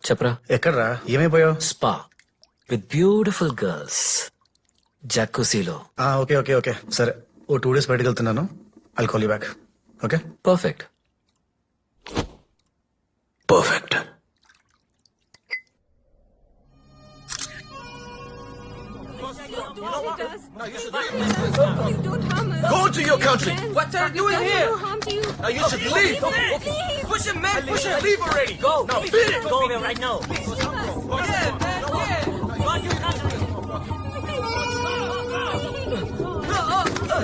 చెప్పరా. ఎక్కడ్రా? ఏమైపోయావు? స్పా విత్ బ్యూటిఫుల్ గర్ల్స్, జక్కుసీలో. ఓకే ఓకే ఓకే సరే, ఓ 2 days బయటకు వెళ్తున్నాను. I'll call you back. Okay perfect. Perfect. Go to your country. What are you doing here? Now you should leave. Push him, man. Push him. Leave already. Go. Now beat it. Go away right now.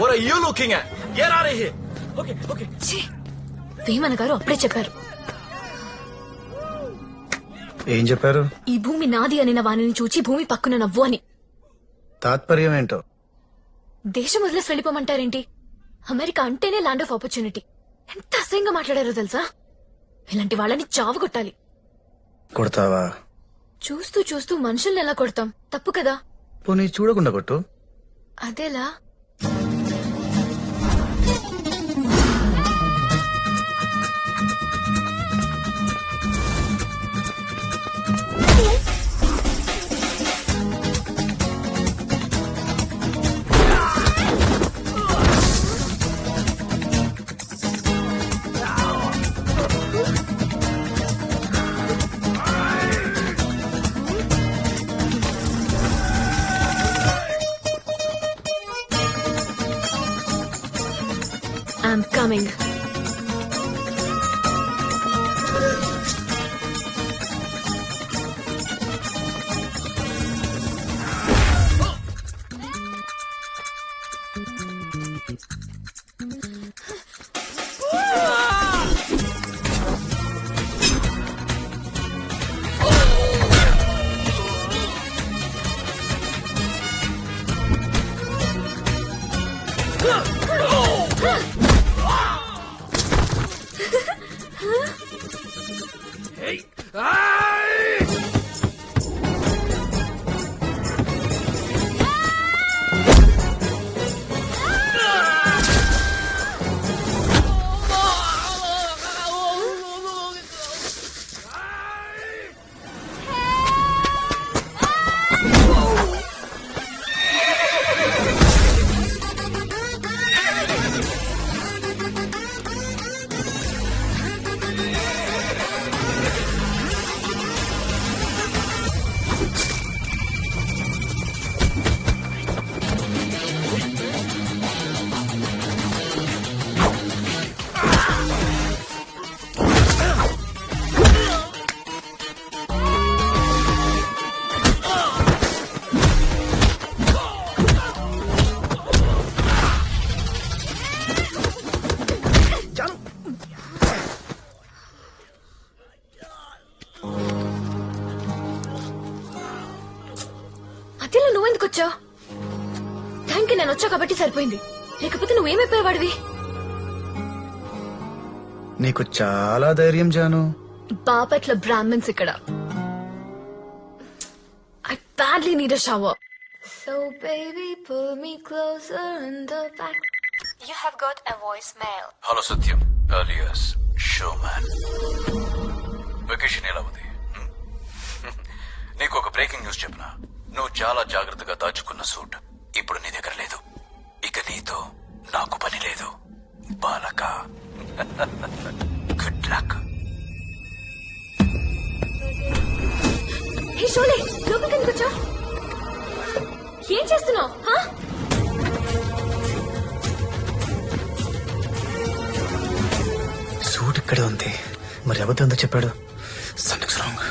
What are you looking at? Get out of here. Okay, okay. Vemana గారు అప్పుడే చెప్పారు, ఏం చెప్పారు? ఈ భూమి నాది అని వాణిని చూచి భూమి పక్కన నవ్వు అని. తాత్పర్యం ఏంటో? దేశం వదిలేసి వెళ్ళిపోమంటారేంటి? అమెరికా అంటేనే ల్యాండ్ ఆఫ్ ఆపర్చునిటీ. ఎంత అసహ్యంగా మాట్లాడారో తెలుసా? ఇలాంటి వాళ్ళని చావు కొట్టాలి. కొడతావా? చూస్తూ చూస్తూ మనుషుల్ని ఎలా కొడతాం? తప్పు కదా. పోనీ చూడకుండా కొట్టు. అదేలా? I'm coming. మధ్యలో నువ్వెందుకు వచ్చావు? టైంకి నేను వచ్చా కాబట్టి సరిపోయింది, లేకపోతే నువ్వేమైపోయేవాడివి. నీకు చాలా ధైర్యం జాను. బాపట్ల బ్రాహ్మణ్స్ ఇక్కడ. I badly need a shower. So baby pull me closer in the back. You have got a voicemail. Hello Satyam, alias showman. Vacation ఎలా ఉంది? నీకు ఒక బ్రేకింగ్ న్యూస్ చెప్పనా? నువ్వు చాలా జాగ్రత్తగా దాచుకున్న సూట్ ఇప్పుడు నీ దగ్గర లేదు. ఇక నీతో నాకు పని లేదు బాలక. Good luck. హే షోలే లోపలికి ఎందుకు వచ్చావు? ఏం చేస్తున్నావు? సూట్ ఇక్కడే ఉంది, మరి అబద్ధంతో చెప్పాడు. Somethings wrong.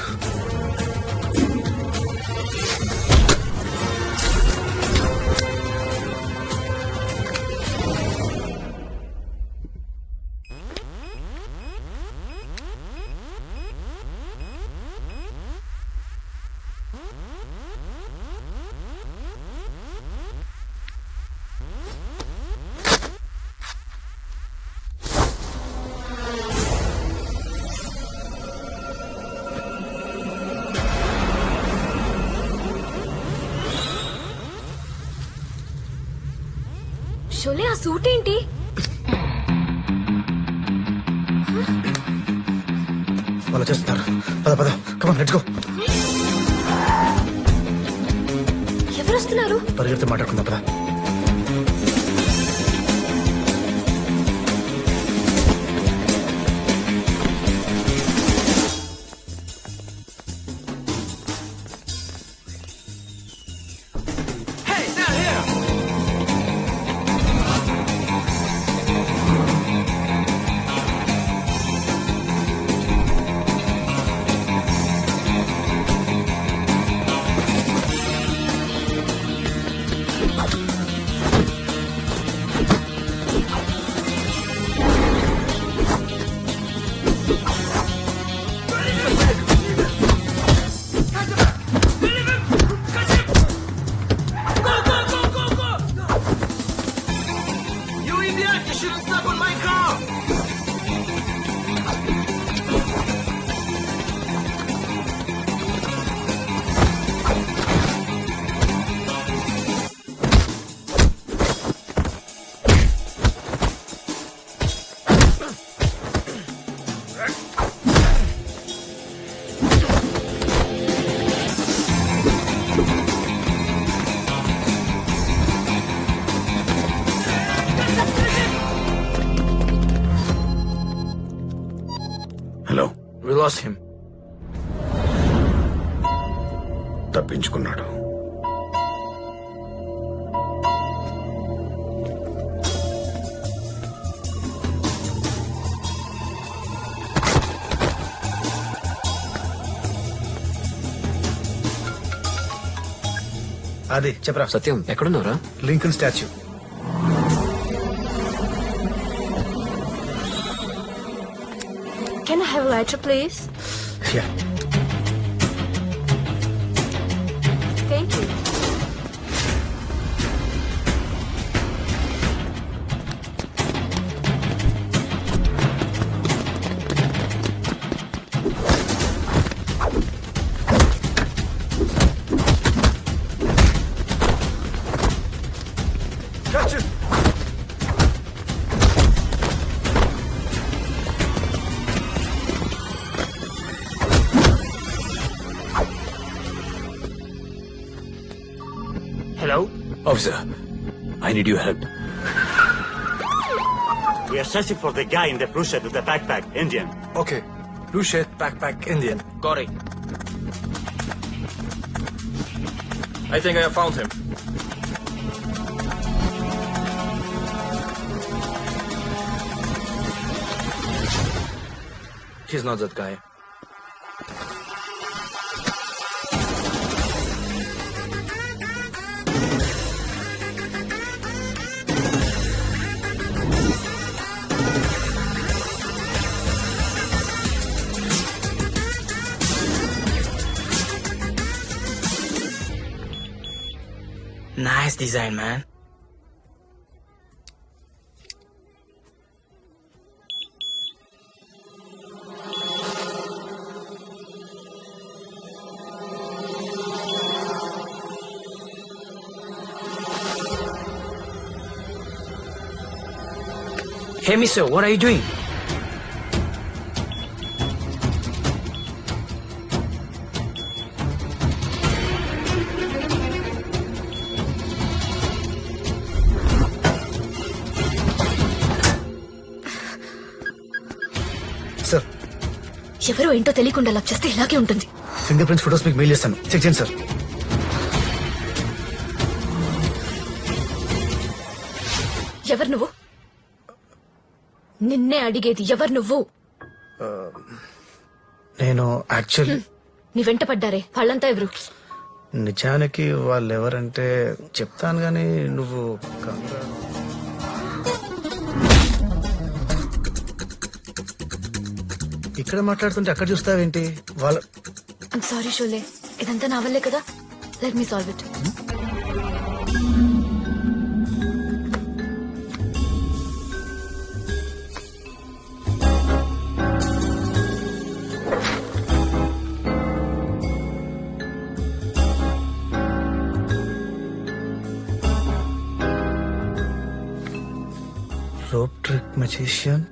షోలే ఆ సూట్ ఏంటి? వాళ్ళు చేస్తున్నారు. పద పద, కమాన్ లెట్స్ గో. ఎవరు వస్తున్నారు? పరిగెత్తి మాట్లాడుకుందాం పద. హలో. We lost him. తప్పించుకున్నాడు. అది చెప్పరా. సత్యం ఎక్కడున్నారా? Lincoln statue. Can I have a lighter, please? Yeah. Thank you. Catch him! Hello? Officer, I need your help. We are searching for the guy in the blue shirt with the backpack, Indian. Okay. Blue shirt, backpack, Indian. Got it. I think I have found him. He's not that guy. Nice design, man. Hey, mister, what are you doing? ఎవరో ఏంటో తెలియకుండా లాక్ చేస్తే ఇలాగే ఉంటుంది. ఫింగర్ ప్రింట్స్ ఫోటోస్ మీకు మెయిల్ చేస్తాను, చెక్ చేయండి సార్. ఎవరు నువ్వు? నిన్నే అడిగేది, ఎవరు నువ్వు? నేను యాక్చువల్లీ నీ వెంట పడ్డారే వాళ్ళంతా ఎవరు? నిజానికి వాళ్ళు ఎవరంటే చెప్తాను గానీ నువ్వు ఇక్కడ మాట్లాడుతుంటే అక్కడ చూస్తావేంటి? వాళ్ళ ఐమ్ సారీ షోలే, ఇదంతా నా వల్లే కదా. Let me solve it. Rope trick magician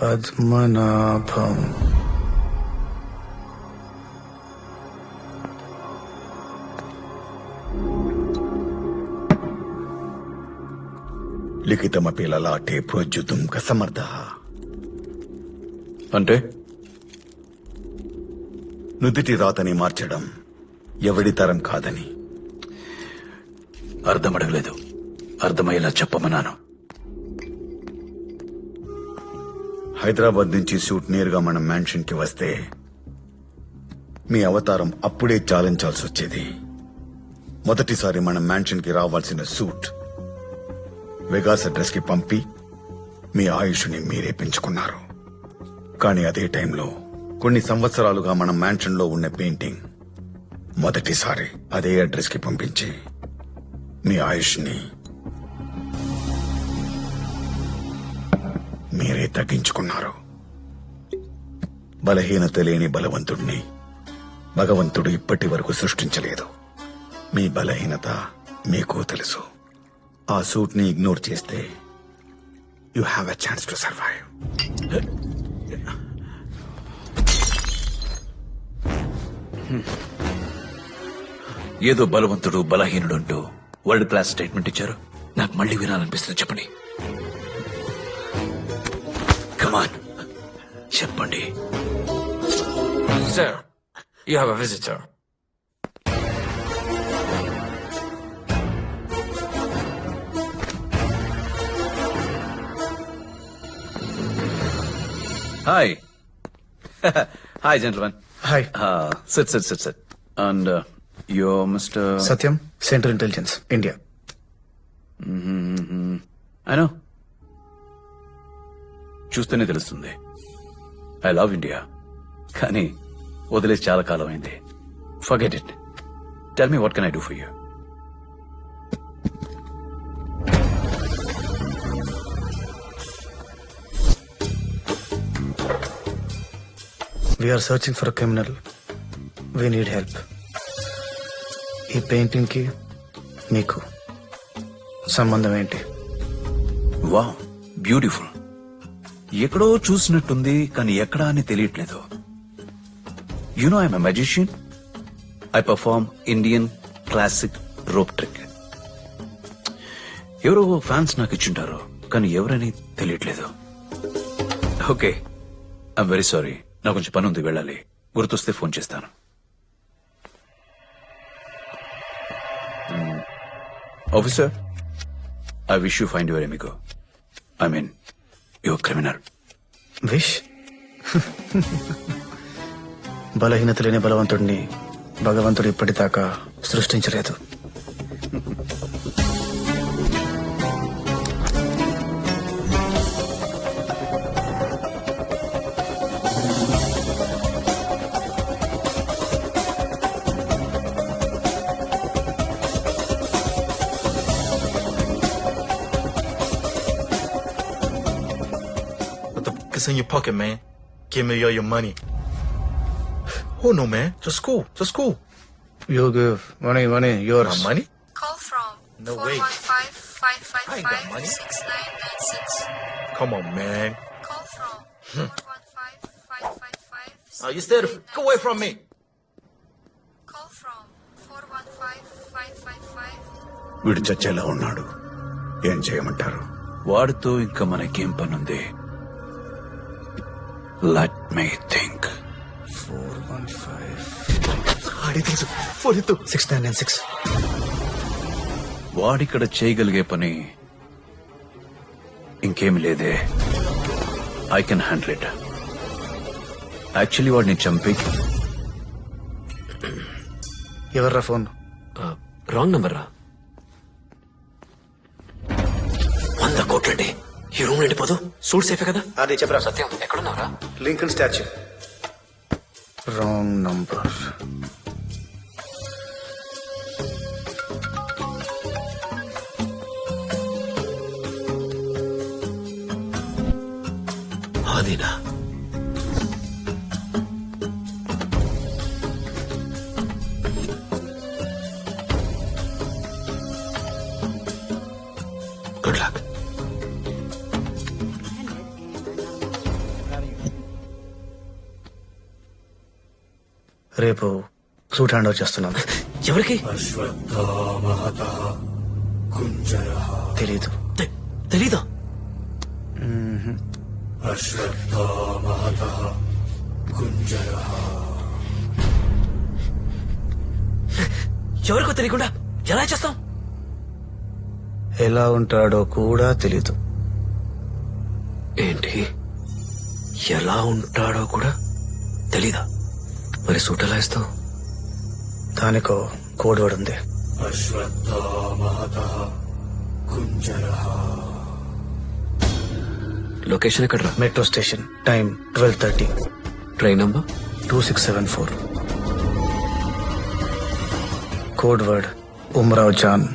Padmanabham. లిఖితమపి లలాటే ప్రోజ్జుతుం కసమర్థః. అంటే నుదిటి రాతని మార్చడం ఎవడి తరం కాదని. అర్థం అడగలేదు, అర్థమయ్యేలా చెప్పమన్నాను. హైదరాబాద్ నుంచి షూట్ నేరుగా మన మ్యాన్షన్ కి వస్తే మీ అవతారం అప్పుడే చాలించాల్సి వచ్చేది. మొదటిసారి మన మ్యాన్షన్ కి రావాల్సిన సూట్ వెగాస్ అడ్రస్ కి పంపి మీ ఆయుష్ని మీరే పెంచుకున్నారు. కానీ అదే టైంలో కొన్ని సంవత్సరాలుగా మన మ్యాన్షన్ లో ఉన్న పెయింటింగ్ మొదటిసారి అదే అడ్రస్ కి పంపించి మీ ఆయుష్ని మీరే తగ్గించుకున్నారు. బలహీనత లేని బలవంతుడిని భగవంతుడు ఇప్పటి వరకు సృష్టించలేదు. మీ బలహీనత మీకు తెలుసు. ఆ సూట్ ని ఇగ్నోర్ చేస్తే you have a chance to survive. ఏదో బలవంతుడు బలహీనుడు అంటూ వరల్డ్ క్లాస్ స్టేట్మెంట్ ఇచ్చారు. నాకు మళ్ళీ వినాలనిపిస్తుంది, చెప్పండి. కమాన్, చెప్పండి. Sir, you have a visitor. Hi. Hi gentlemen. Hi. Sit. And yo mister Satyam, central intelligence, India. I know, చూస్తేనే తెలుస్తుంది. ఐ లవ్ ఇండియా, కానీ వదిలేసి చాలా కాలం అయింది. Forget it. Tell me what can I do for you? We are searching for a criminal. We need help. ఈ పెయింటింగ్ కి మీకు సంబంధం ఏంటి? Wow, beautiful. ఎక్కడో చూసినట్టుంది, కానీ ఎక్కడా అని తెలియట్లేదు. You know I'm a magician. I perform Indian classic rope trick. ఎవరో ఫ్యాన్స్ నాకు ఇచ్చుంటారు, కానీ ఎవరని తెలియట్లేదు. Okay, I'm very sorry. నాకు కొంచెం పని ఉంది, వెళ్ళాలి. గుర్తొస్తే ఫోన్ చేస్తాను. Officer, I wish you find your amigo. I mean your criminal. Wish? బలహీనత లేని బలవంతుడిని భగవంతుడు ఇప్పటిదాకా సృష్టించలేదు. It's in your pocket, man. Give me all your money. Oh no, man. Just cool. You give money, yours. My money? Call from No way. 415-555-6996. Come on, man. Call from 415-555. You stay. Go away from me. Call from 415-555. వీడు చచ్చేలా ఉన్నాడు, ఏం చేయమంటారు? వాడితో ఇంకా మనకేం పనుంది? Let me think. 415. వాడి తెలుసు 6996. వాడిక్కడ చేయగలిగే పని ఇంకేమి లేదే. I can handle it. Actually వాడిని చంపి ఎవర్రా ఫోన్? రాంగ్ నంబర్ రా. 100 కోట్లండి. ఈ రూమ్ నిండిపోదు. సూట్ సేఫే కదా? అది చెప్పరా. సత్యం ఎక్కడున్నావురా? Lincoln statue. Wrong number. అదేనా? Good luck. రేపు సూట్ హ్యాండ్ ఓవర్ చేస్తున్నాను. ఎవరికి? తెలీదు. తెలీదా? ఎవరికో తెలియకుండా ఎలా చేస్తాం? ఎలా ఉంటాడో కూడా తెలీదు. ఏంటి? ఎలా ఉంటాడో కూడా తెలీదా? మరి సూట్ ఎలా ఇస్తావు? దానికో కోడ్ వర్డ్ ఉంది. లొకేషన్ ఎక్కడరా? Metro station. Time 12:30. Train number 2674. Code word Umrao Jaan.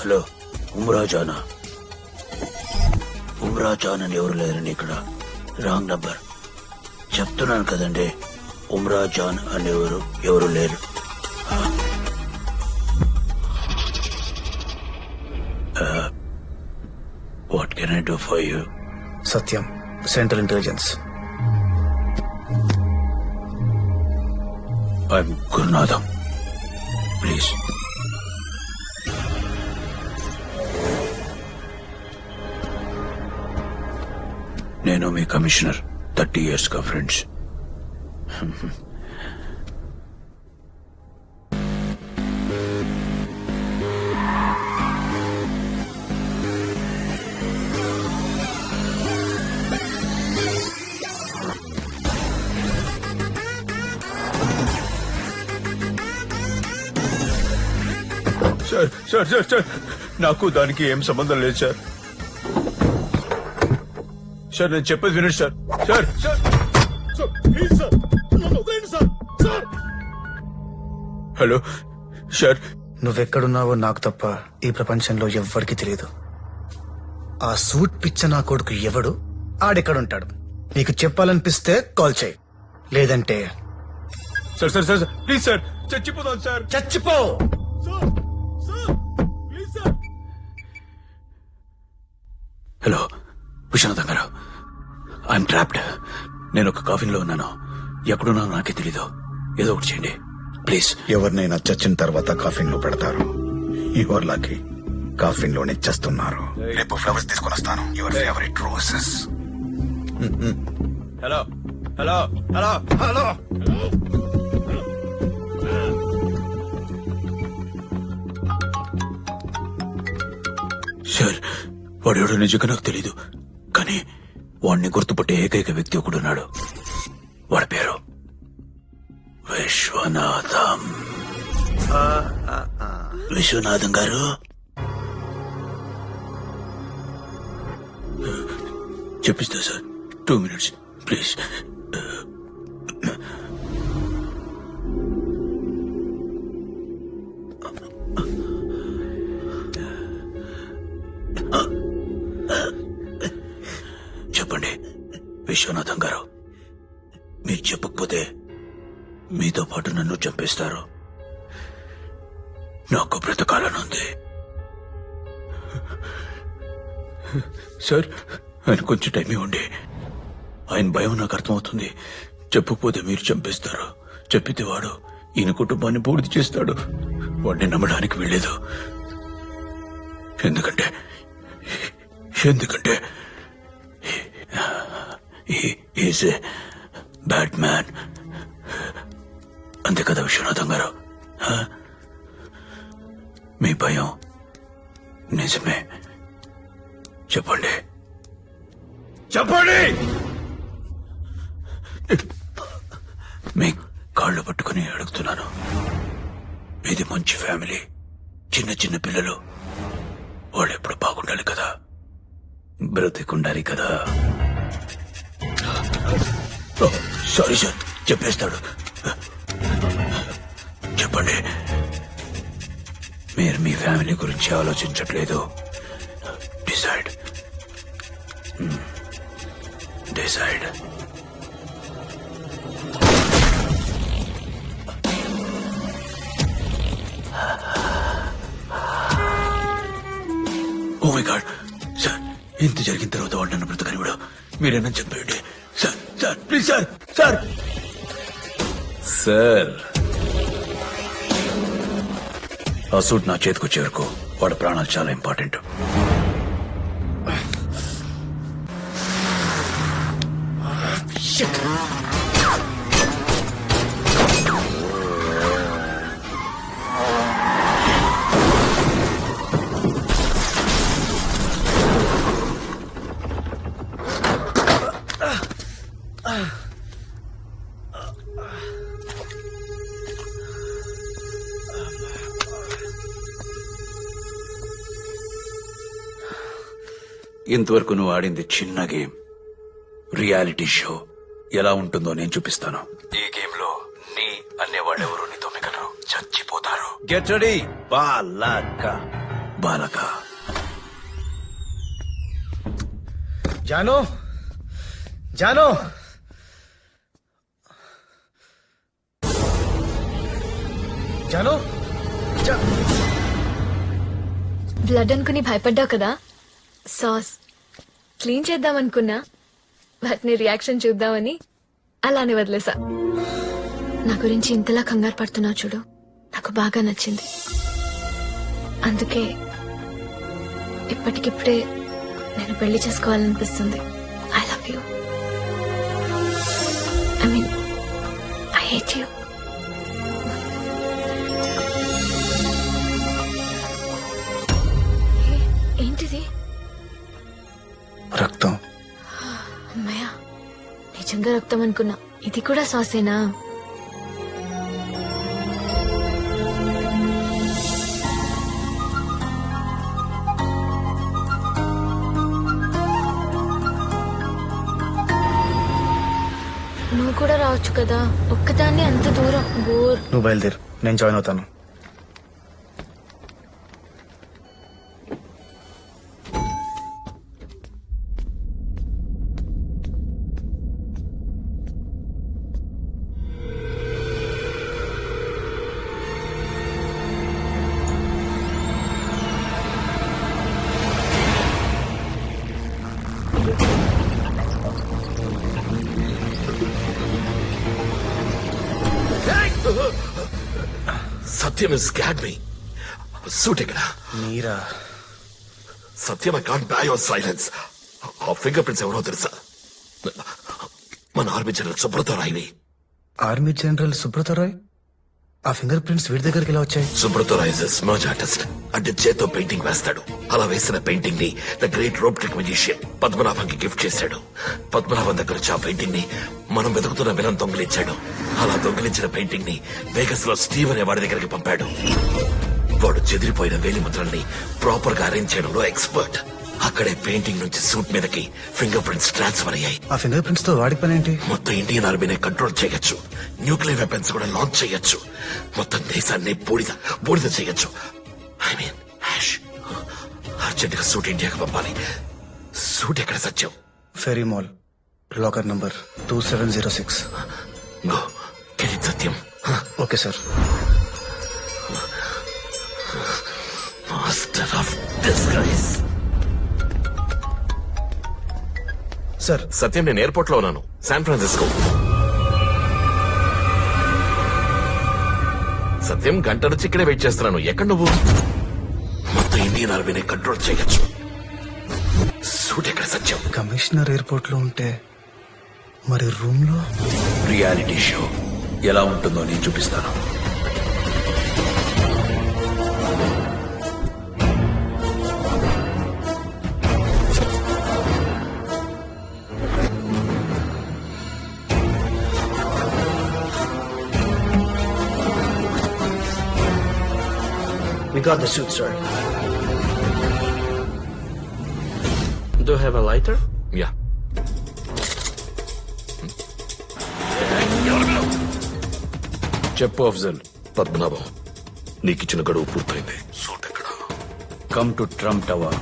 Hello, ఉమ్రాజానా? ఉమ్రాజాన్ అని ఎవరు లేరని ఇక్కడ. Wrong number. చెప్తున్నాను కదండి, ఉమ్రాజాన్ అని ఎవరు లేరు. What can I do for you? Satyam, central intelligence. I'm Gurunatham. Please. నేను మీ కమిషనర్. 30 years గా friends. Sir sir sir sir, నాకు దానికి ఏం సంబంధం లేదు సార్. సార్ నేను చెప్పేది వినండి sir. Sir sir hello sir. నువ్వెక్కడున్నావో నాకు తప్ప ఈ ప్రపంచంలో ఎవ్వడికి తెలియదు. ఆ సూట్ పిచ్చ నా కొడుకు ఎవడు, ఆడెక్కడుంటాడు నీకు చెప్పాలనిపిస్తే కాల్ చేయి, లేదంటే sir sir sir please sir, చచ్చిపోతాను సార్. చచ్చిపో. హలో విశ్వనాథం గారు, ఐఎమ్ ట్రాప్డ్. నేను ఒక కాఫీలో ఉన్నాను. ఎక్కడున్నానో నాకే తెలీదు. ఏదో ఒకటి చేయండి ప్లీజ్. ఎవరినైనా చచ్చిన తర్వాత కాఫిన్ లో పెడతారు. యువర్ లక్కీ కాఫిన్ లోనే చస్తున్నారు. రేపు ఫ్లవర్స్ తీసుకొని వస్తాను. Your favourite roses. Hello hello hello hello. Sir వాడెవడో నిజంగా నాకు తెలీదు, కానీ వాడిని గుర్తుపట్టే ఏకైక వ్యక్తి ఒకడున్నాడు. వాడి పేరు విశ్వనాథం. విశ్వనాథం గారు చెప్పిస్తా సార్. 2 minutes please. చెప్పండి విశ్వనాథం గారు, మీరు చెప్పకపోతే మీతో పాటు నన్ను చంపేస్తారు. నాకు బ్రతకాలనుంది. సార్, ఆయన కొంచెం టైం ఇవ్వండి. ఆయన భయం నాకు అర్థమవుతుంది. చెప్పకపోతే మీరు చంపేస్తారు. చెప్పితే వాడు ఈయన కుటుంబాన్ని పూర్తి చేస్తాడు. వాడిని నమ్మడానికి వెళ్ళలేదు. ఎందుకంటే ఈజ్ ఏ బ్యాడ్ మ్యాన్. అంతే కదా విశ్వనాథం గారు? మీ భయం నిజమే. చెప్పండి. మీ కాళ్ళు పట్టుకుని అడుగుతున్నాను. ఇది మంచి ఫ్యామిలీ, చిన్న చిన్న పిల్లలు. వాళ్ళు ఎప్పుడు బాగుండాలి కదా, బ్రతికుండాలి కదా. సారీ సార్, చెప్పేస్తాడు. చెప్పండి, మీరు మీ ఫ్యామిలీ గురించి ఆలోచించట్లేదు. Decide. Oh my god sir, ఇంత జరిగిన తర్వాత వాడు నన్ను బ్రతకనివాడు. మీరేనా చెప్పండి సార్. Sir please sir. Sir sir, ఆ సూట్ నా చేతికి వచ్చే వరకు వాడి ప్రాణాలు చాలా ఇంపార్టెంట్. ఇంతవరకు నువ్వు ఆడింది చిన్న గేమ్. రియాలిటీ షో ఎలా ఉంటుందో నేను చూపిస్తాను. ఈ గేమ్ లో నీ అనేవాళ్ళెవరూ నీతో మిగలరు, చచ్చిపోతారు. గెట్ రెడీ బాలక. జాను జాను జాను బ్లడ్ అనుకుని భయపడ్డావు కదా, సాస్ క్లీన్ చేద్దామనుకున్నా, బట్ నీ రియాక్షన్ చూద్దామని అలానే వదిలేసా. నా గురించి ఇంతలా కంగారు పడుతున్నావు చూడు, నాకు బాగా నచ్చింది. అందుకే ఇప్పటికిప్పుడే నేను పెళ్లి చేసుకోవాలనిపిస్తుంది. I love you. I mean I hate you. ఏంటిది? రక్తం. అమ్మయ్య, నిజంగా రక్తం అనుకున్నా. ఇది కూడా సాసేనా? నువ్వు కూడా రావచ్చు కదా, ఒక్కదాన్ని అంత దూరం బోర్. నువ్వు బయలుదేరు, నేను జాయిన్ అవుతాను. Satyam is scared me. Suit ఎక్కడ? మీరా? Satyam, I can't buy your silence. ఆ ఫింగర్ ప్రింట్స్ ఎవరో తెలుసా? మన ఆర్మీ జనరల్ సుబ్రత రాయ్వి. Army general Subrata Roy? ఆ ఫింగర్ ప్రింట్స్ వీడి దగ్గరికి ఎలా వచ్చాయి? Subrata Roy is smudge artist. అంటే చేత్తో పెయింటింగ్ వేస్తాడు. అలా వేసిన పెయింటింగ్ ని the great rope trick musician పద్మనాభంకి గిఫ్ట్ చేశాడు. పద్మనాభం దగ్గర వచ్చి ఆ పెయింటింగ్ ని మనం వెతుకుతున్న విలన్ దొంగిలించాడు. అలా దొంగిలించిన పెయింటింగ్ ని వేగస్ లో స్టీవ్ అనే వాడి దగ్గరికి పంపాడు. వాడు చెదిరిపోయిన వేలి ముద్రల్ని ప్రాపర్ గా అరేంజ్ చేయడంలో ఎక్స్పర్ట్. అక్కడే పెయింటింగ్ నుంచి సూట్ మీదకి ఫింగర్ ప్రింట్స్ ట్రాన్స్ఫర్ అయ్యాయి. ఆ ఫింగర్ ప్రింట్స్ తో వాడి పని ఏంటి? మొత్తం ఇండియన్ ఆర్మీని కంట్రోల్ చేయొచ్చు. న్యూక్లియర్ వెపన్స్ కూడా లాంచ్ చేయొచ్చు. మొత్తం దేశాన్ని బూడిద చేయొచ్చు. I mean ash. అర్జెంట్ గా సూట్ ఇండియాకి పంపాలి. సూట్ ఎక్కడ Satyam? Ferry mall, locker number 2706. Go get it Satyam. Okay sir. Master of disguise. Sir Satyam, నేను ఎయిర్పోర్ట్ లో ఉన్నాను, శాన్ ఫ్రాన్సిస్కో. సత్యం, గంట నుంచి ఇక్కడే వెయిట్ చేస్తున్నాను. ఎక్కడ నువ్వు? మొత్తం ఇండియన్ ఆర్మీని కంట్రోల్ చేయొచ్చు. సూట్ ఎక్కడ సత్యం? కమిషనర్ ఎయిర్పోర్ట్ లో ఉంటే మరి రూమ్ లో రియాలిటీ షో ఎలా ఉంటుందో నేను చూపిస్తాను. We got the suit, sir. Do you have a lighter? Yeah. చెప్పు అఫ్జల్. పద్మనాభం, నీకిచ్చిన గడువు పూర్తయింది. సూట్ ఎక్కడ? Come to Trump tower.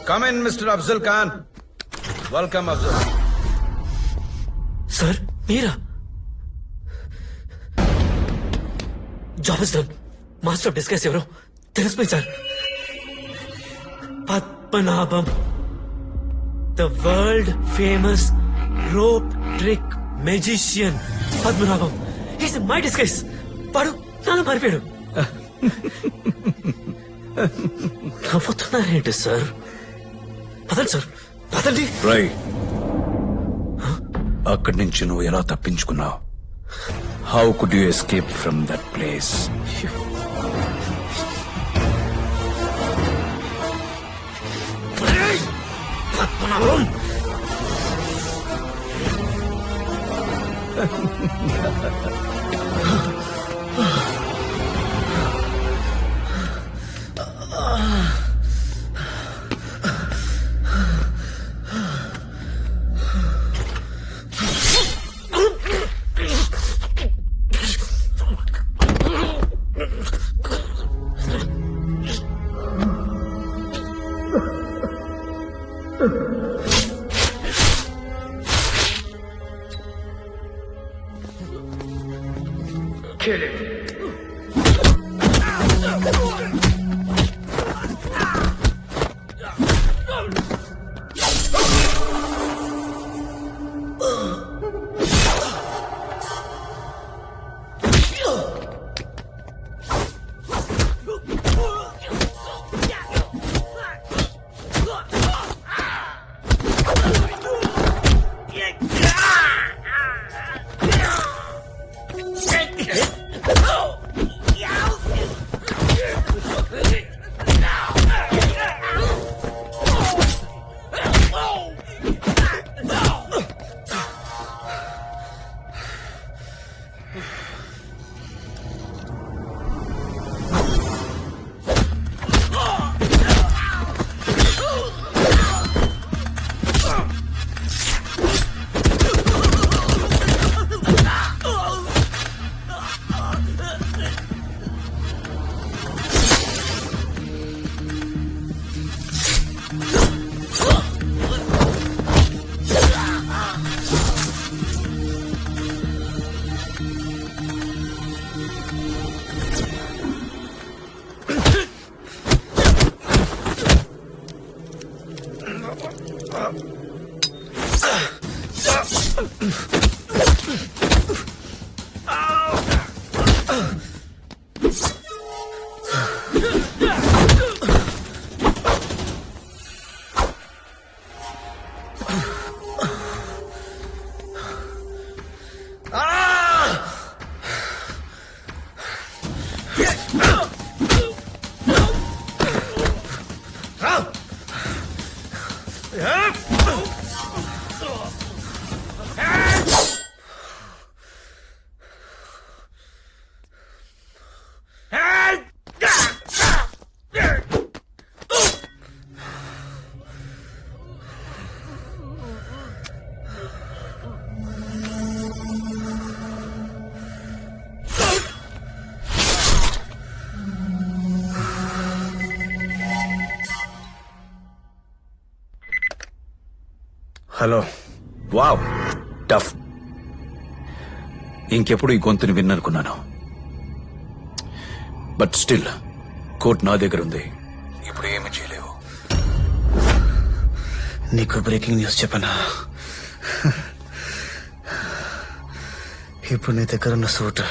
Come in, Mr. Afzal Khan. Welcome, Afzal. Sir మీరా? Job is done. Master of disguise ఎవరో తెలిసిపోయింది సార్. Padmanabham, the world famous rope trick magician Padmanabham. Is my disguise. వాడు నాలో మారిపోయాడు. నవ్వుతున్నారేంటి సార్? పదండి సార్, పదండి. రై, అక్కడి నుంచి నువ్వు ఎలా తప్పించుకున్నావు? How could you escape from that place? Padmanabham, Kill him. Hello. Wow, tough. ఇంకెప్పుడు ఈ గొంతుని విన్ననుకున్నాను. బట్ స్టిల్ కోర్టు నా దగ్గర ఉంది. ఇప్పుడు ఏమి చేయలేవు. నీకు బ్రేకింగ్ న్యూస్ చెప్పనా? ఇప్పుడు నీ దగ్గర ఉన్న సూట్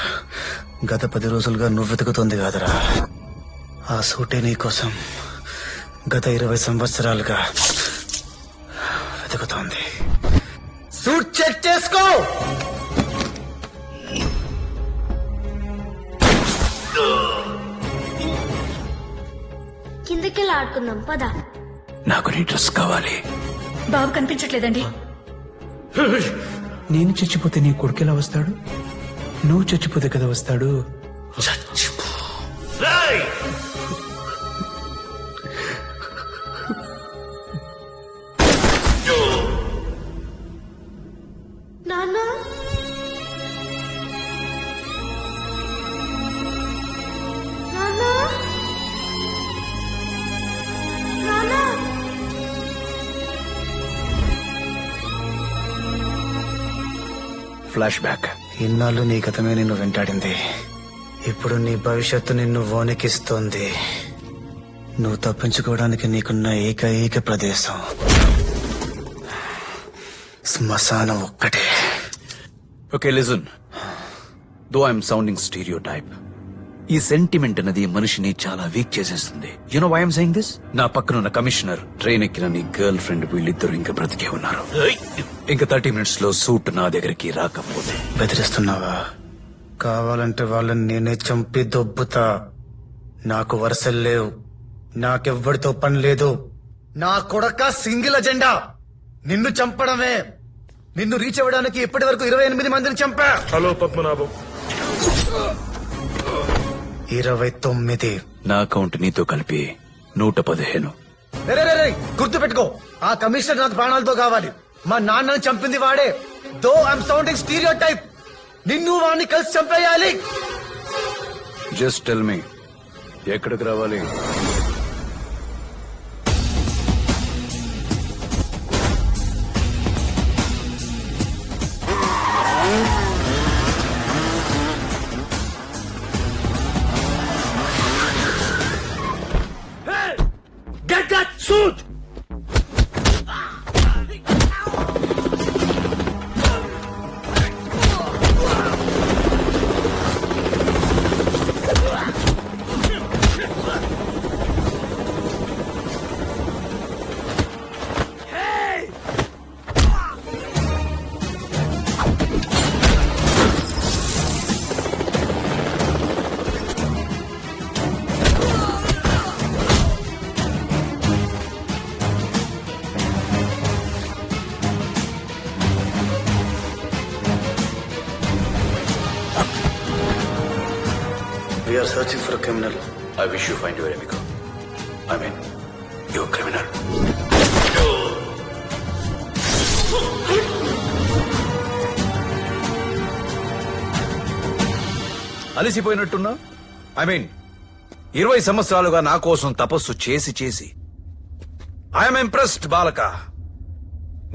గత 10 రోజులుగా నువ్వు వెతుకుతోంది కాదురా. ఆ సూటే నీ కోసం గత 20 సంవత్సరాలుగా వెతుకుతోంది. సూట్ చెక్ చేసుకో. కిందకెళ్ళి ఆడుకుందాం పద. నాకు నీ డ్రెస్ కావాలి. బాబు కనిపించట్లేదండి. నేను చచ్చిపోతే నీ కొడుకు ఎలా వస్తాడు? నువ్వు చచ్చిపోతే కదా వస్తాడు. నాన్న నాన్న నాన్న ఫ్లాష్ బ్యాక్. ఇన్నాళ్ళు నీ గతమే నిన్ను వెంటాడింది. ఇప్పుడు నీ భవిష్యత్తు నిన్ను వణికిస్తోంది. నువ్వు తప్పించుకోవడానికి నీకున్న ఏకైక ప్రదేశం శ్మశానం ఒక్కటే. Okay listen, though I'm sounding stereotype, ఈ సెంటిమెంట్ అనేది మనిషిని చాలా వీక్ చేసేస్తుంది. You know why I'm saying this? నా పక్కనున్న కమిషనర్, ట్రైన్ ఎక్కిన నీ గర్ల్ ఫ్రెండ్, వీళ్ళిద్దరూ ఇంకా బ్రతికే ఉన్నారు. ఇంకా 30 minutes లో సూట్ నా దగ్గరికి రాకపోతే. బెదిరిస్తున్నావా? కావాలంటే వాళ్ళని నేనే చంపి దొబ్బుతా. నాకు వరుసలు లేవు, నాకెవ్వడితో పని లేదు. నా కొడక సింగిల్ అజెండా నిన్ను చంపడమే. నిన్ను రీచ్ అవ్వడానికి ఇప్పటి వరకు 28 మందిని చంపా. హలో పద్మనాభం. 29. నా అకౌంట్ నీతో కలిపి 115. గుర్తు పెట్టుకో, ఆ కమిషనర్ నాకు ప్రాణాలతో కావాలి. మా నాన్నని చంపింది వాడే. దో ఐఎమ్ సౌండింగ్ స్టీరియో టైప్, నిన్ను వాడిని కలిసి చంపేయాలి. జస్ట్ టెల్ మీ, ఎక్కడికి రావాలి? Get that suit! We are searching for a criminal. I wish you find your amigo. I mean, you're a criminal. అలసిపోయినట్టున్నా? ఐ మీన్ 20 సంవత్సరాలుగా నా కోసం తపస్సు చేసి చేసి ఐఎమ్ ఇంప్రెస్డ్ బాలక.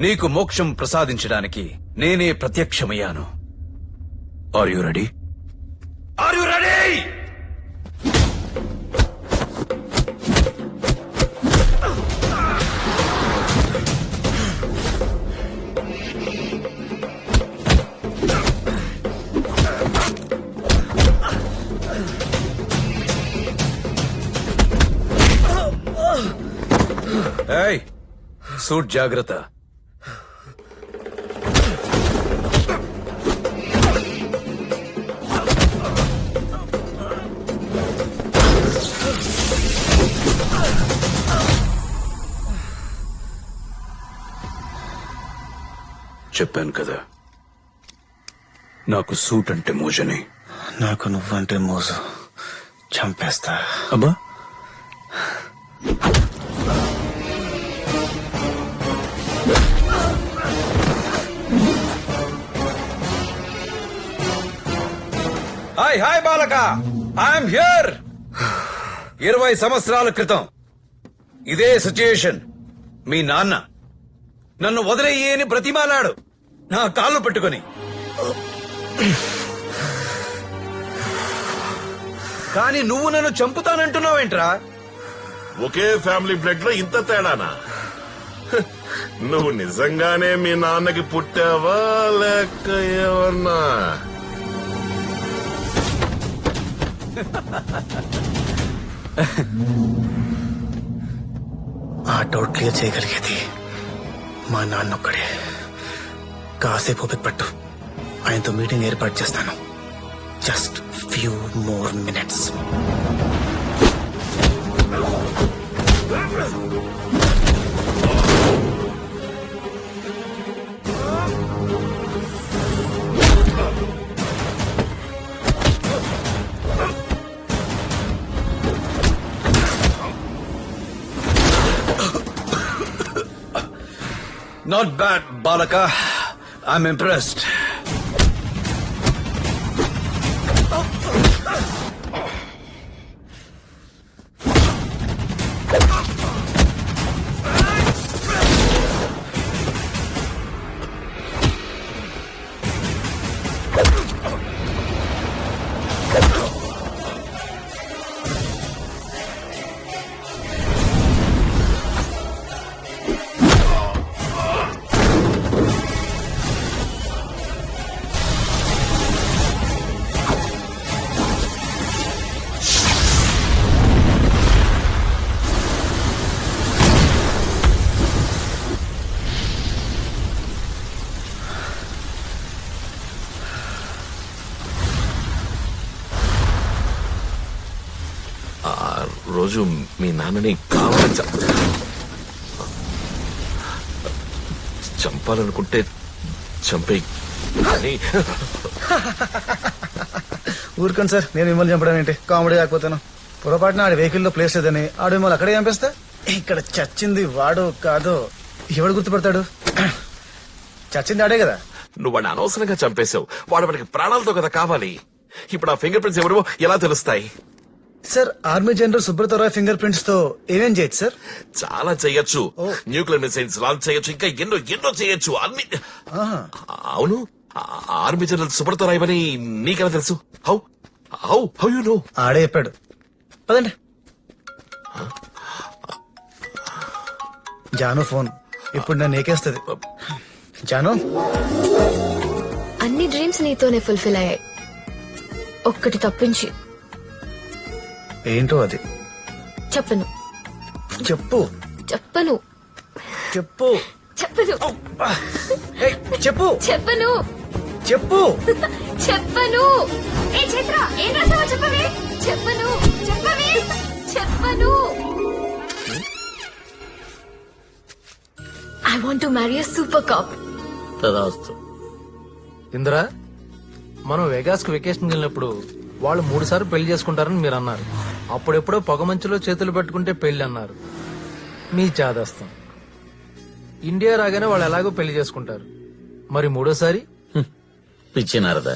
నీకు మోక్షం ప్రసాదించడానికి నేనే ప్రత్యక్షమయ్యాను. Are you ready? Are you ready? ఏయ్, సూట్ జాగ్రత్త. చెప్పాను కదా, నాకు సూట్ అంటే మోజని. నాకు నువ్వంటే మోజు. చంపేస్తా. అబ్బా, హాయ్ హాయ్ బాలక, ఐఎమ్ హియర్. 20 సంవత్సరాల క్రితం ఇదే సిచ్యుయేషన్. మీ నాన్న నన్ను వదిలేయి అని బ్రతిమాలాడు నా కాళ్ళు పట్టుకొని. కానీ నువ్వు నన్ను చంపుతానంటున్నావేంట్రా? ఒకే ఫ్యామిలీ బ్లడ్ లో ఇంత తేడానా? హ, నువ్వు నిజంగానే మీ నాన్నకి పుట్టావా లేక ఏమన్నా? ఆ డౌట్ క్లియర్ చేయగలిగేది మా నాన్న ఒక్కడే. కాసేపు ఓపిక పట్టు, ఆయనతో మీటింగ్ ఏర్పాటు చేస్తాను. Just few more minutes. Not bad, Balaka. I'm impressed. రోజు మీ నాన్నని కావాలని చంపాలనుకుంటే చంపే. ఊరుకోండి సార్, నేను మిమ్మల్ని చంపడం ఏంటి? కామెడీ కాకపోతాను. పొరపాటున ఆడి వెహికల్ లో ప్లేస్ లేదని ఆడు మిమ్మల్ని అక్కడే చంపేస్తా. ఇక్కడ చచ్చింది వాడు కాదు, ఎవడు గుర్తుపడతాడు? చచ్చింది ఆడే కదా. నువ్వు వాడిని అనవసరంగా చంపేశావు. వాడు వాడికి ప్రాణాలతో కదా కావాలి. ఇప్పుడు ఆ ఫింగర్ ప్రింట్స్ ఎవరో ఎలా తెలుస్తాయి? Sir, army general Subrata Roy finger prints తో ఏమేం చేయొచ్చు సార్? చాలా చేయొచ్చు. న్యూక్లియర్ మిసైల్స్ లాంచ్ చేయొచ్చు, ఇంకా ఎన్నో ఎన్నో చేయొచ్చు అన్ని. అవును, ఆర్మీ జనరల్ సుబ్రతరాయ్ అని నీకెలా తెలుసు? How how how you know? ఆడే చెప్పాడు. పదండి. జాను ఫోన్ ఇప్పుడు నన్ను ఏకేస్తుంది. జాను, అన్ని డ్రీమ్స్ నీతోనే ఫుల్ఫిల్ అయ్యాయి, ఒక్కటి తప్పించి. ఏంటో అది? చెప్పను. చెప్పు. చెప్పను. చెప్పు. చెప్పను. చెప్పు. చెప్పను. చెప్పు. చెప్పను. ఏ చైత్ర, ఏం రాసావో చెప్పవే. చెప్పను. చెప్పవే. చెప్పను. I want to marry a super cop. తదాస్తు. ఇందిరా, మనం వెగాస్ కు వెకేషన్ వెళ్ళినప్పుడు వాళ్ళు 3 సార్లు పెళ్లి చేసుకుంటారని మీరు అన్నారు. అప్పుడెప్పుడో పొగమంచులో చేతులు పెట్టుకుంటే పెళ్లి అన్నారు. మీ చాదస్తం. ఇండియా రాగానే వాళ్ళు ఎలాగో పెళ్లి చేసుకుంటారు. మరి 3వ సారి పిచ్చి నారదా,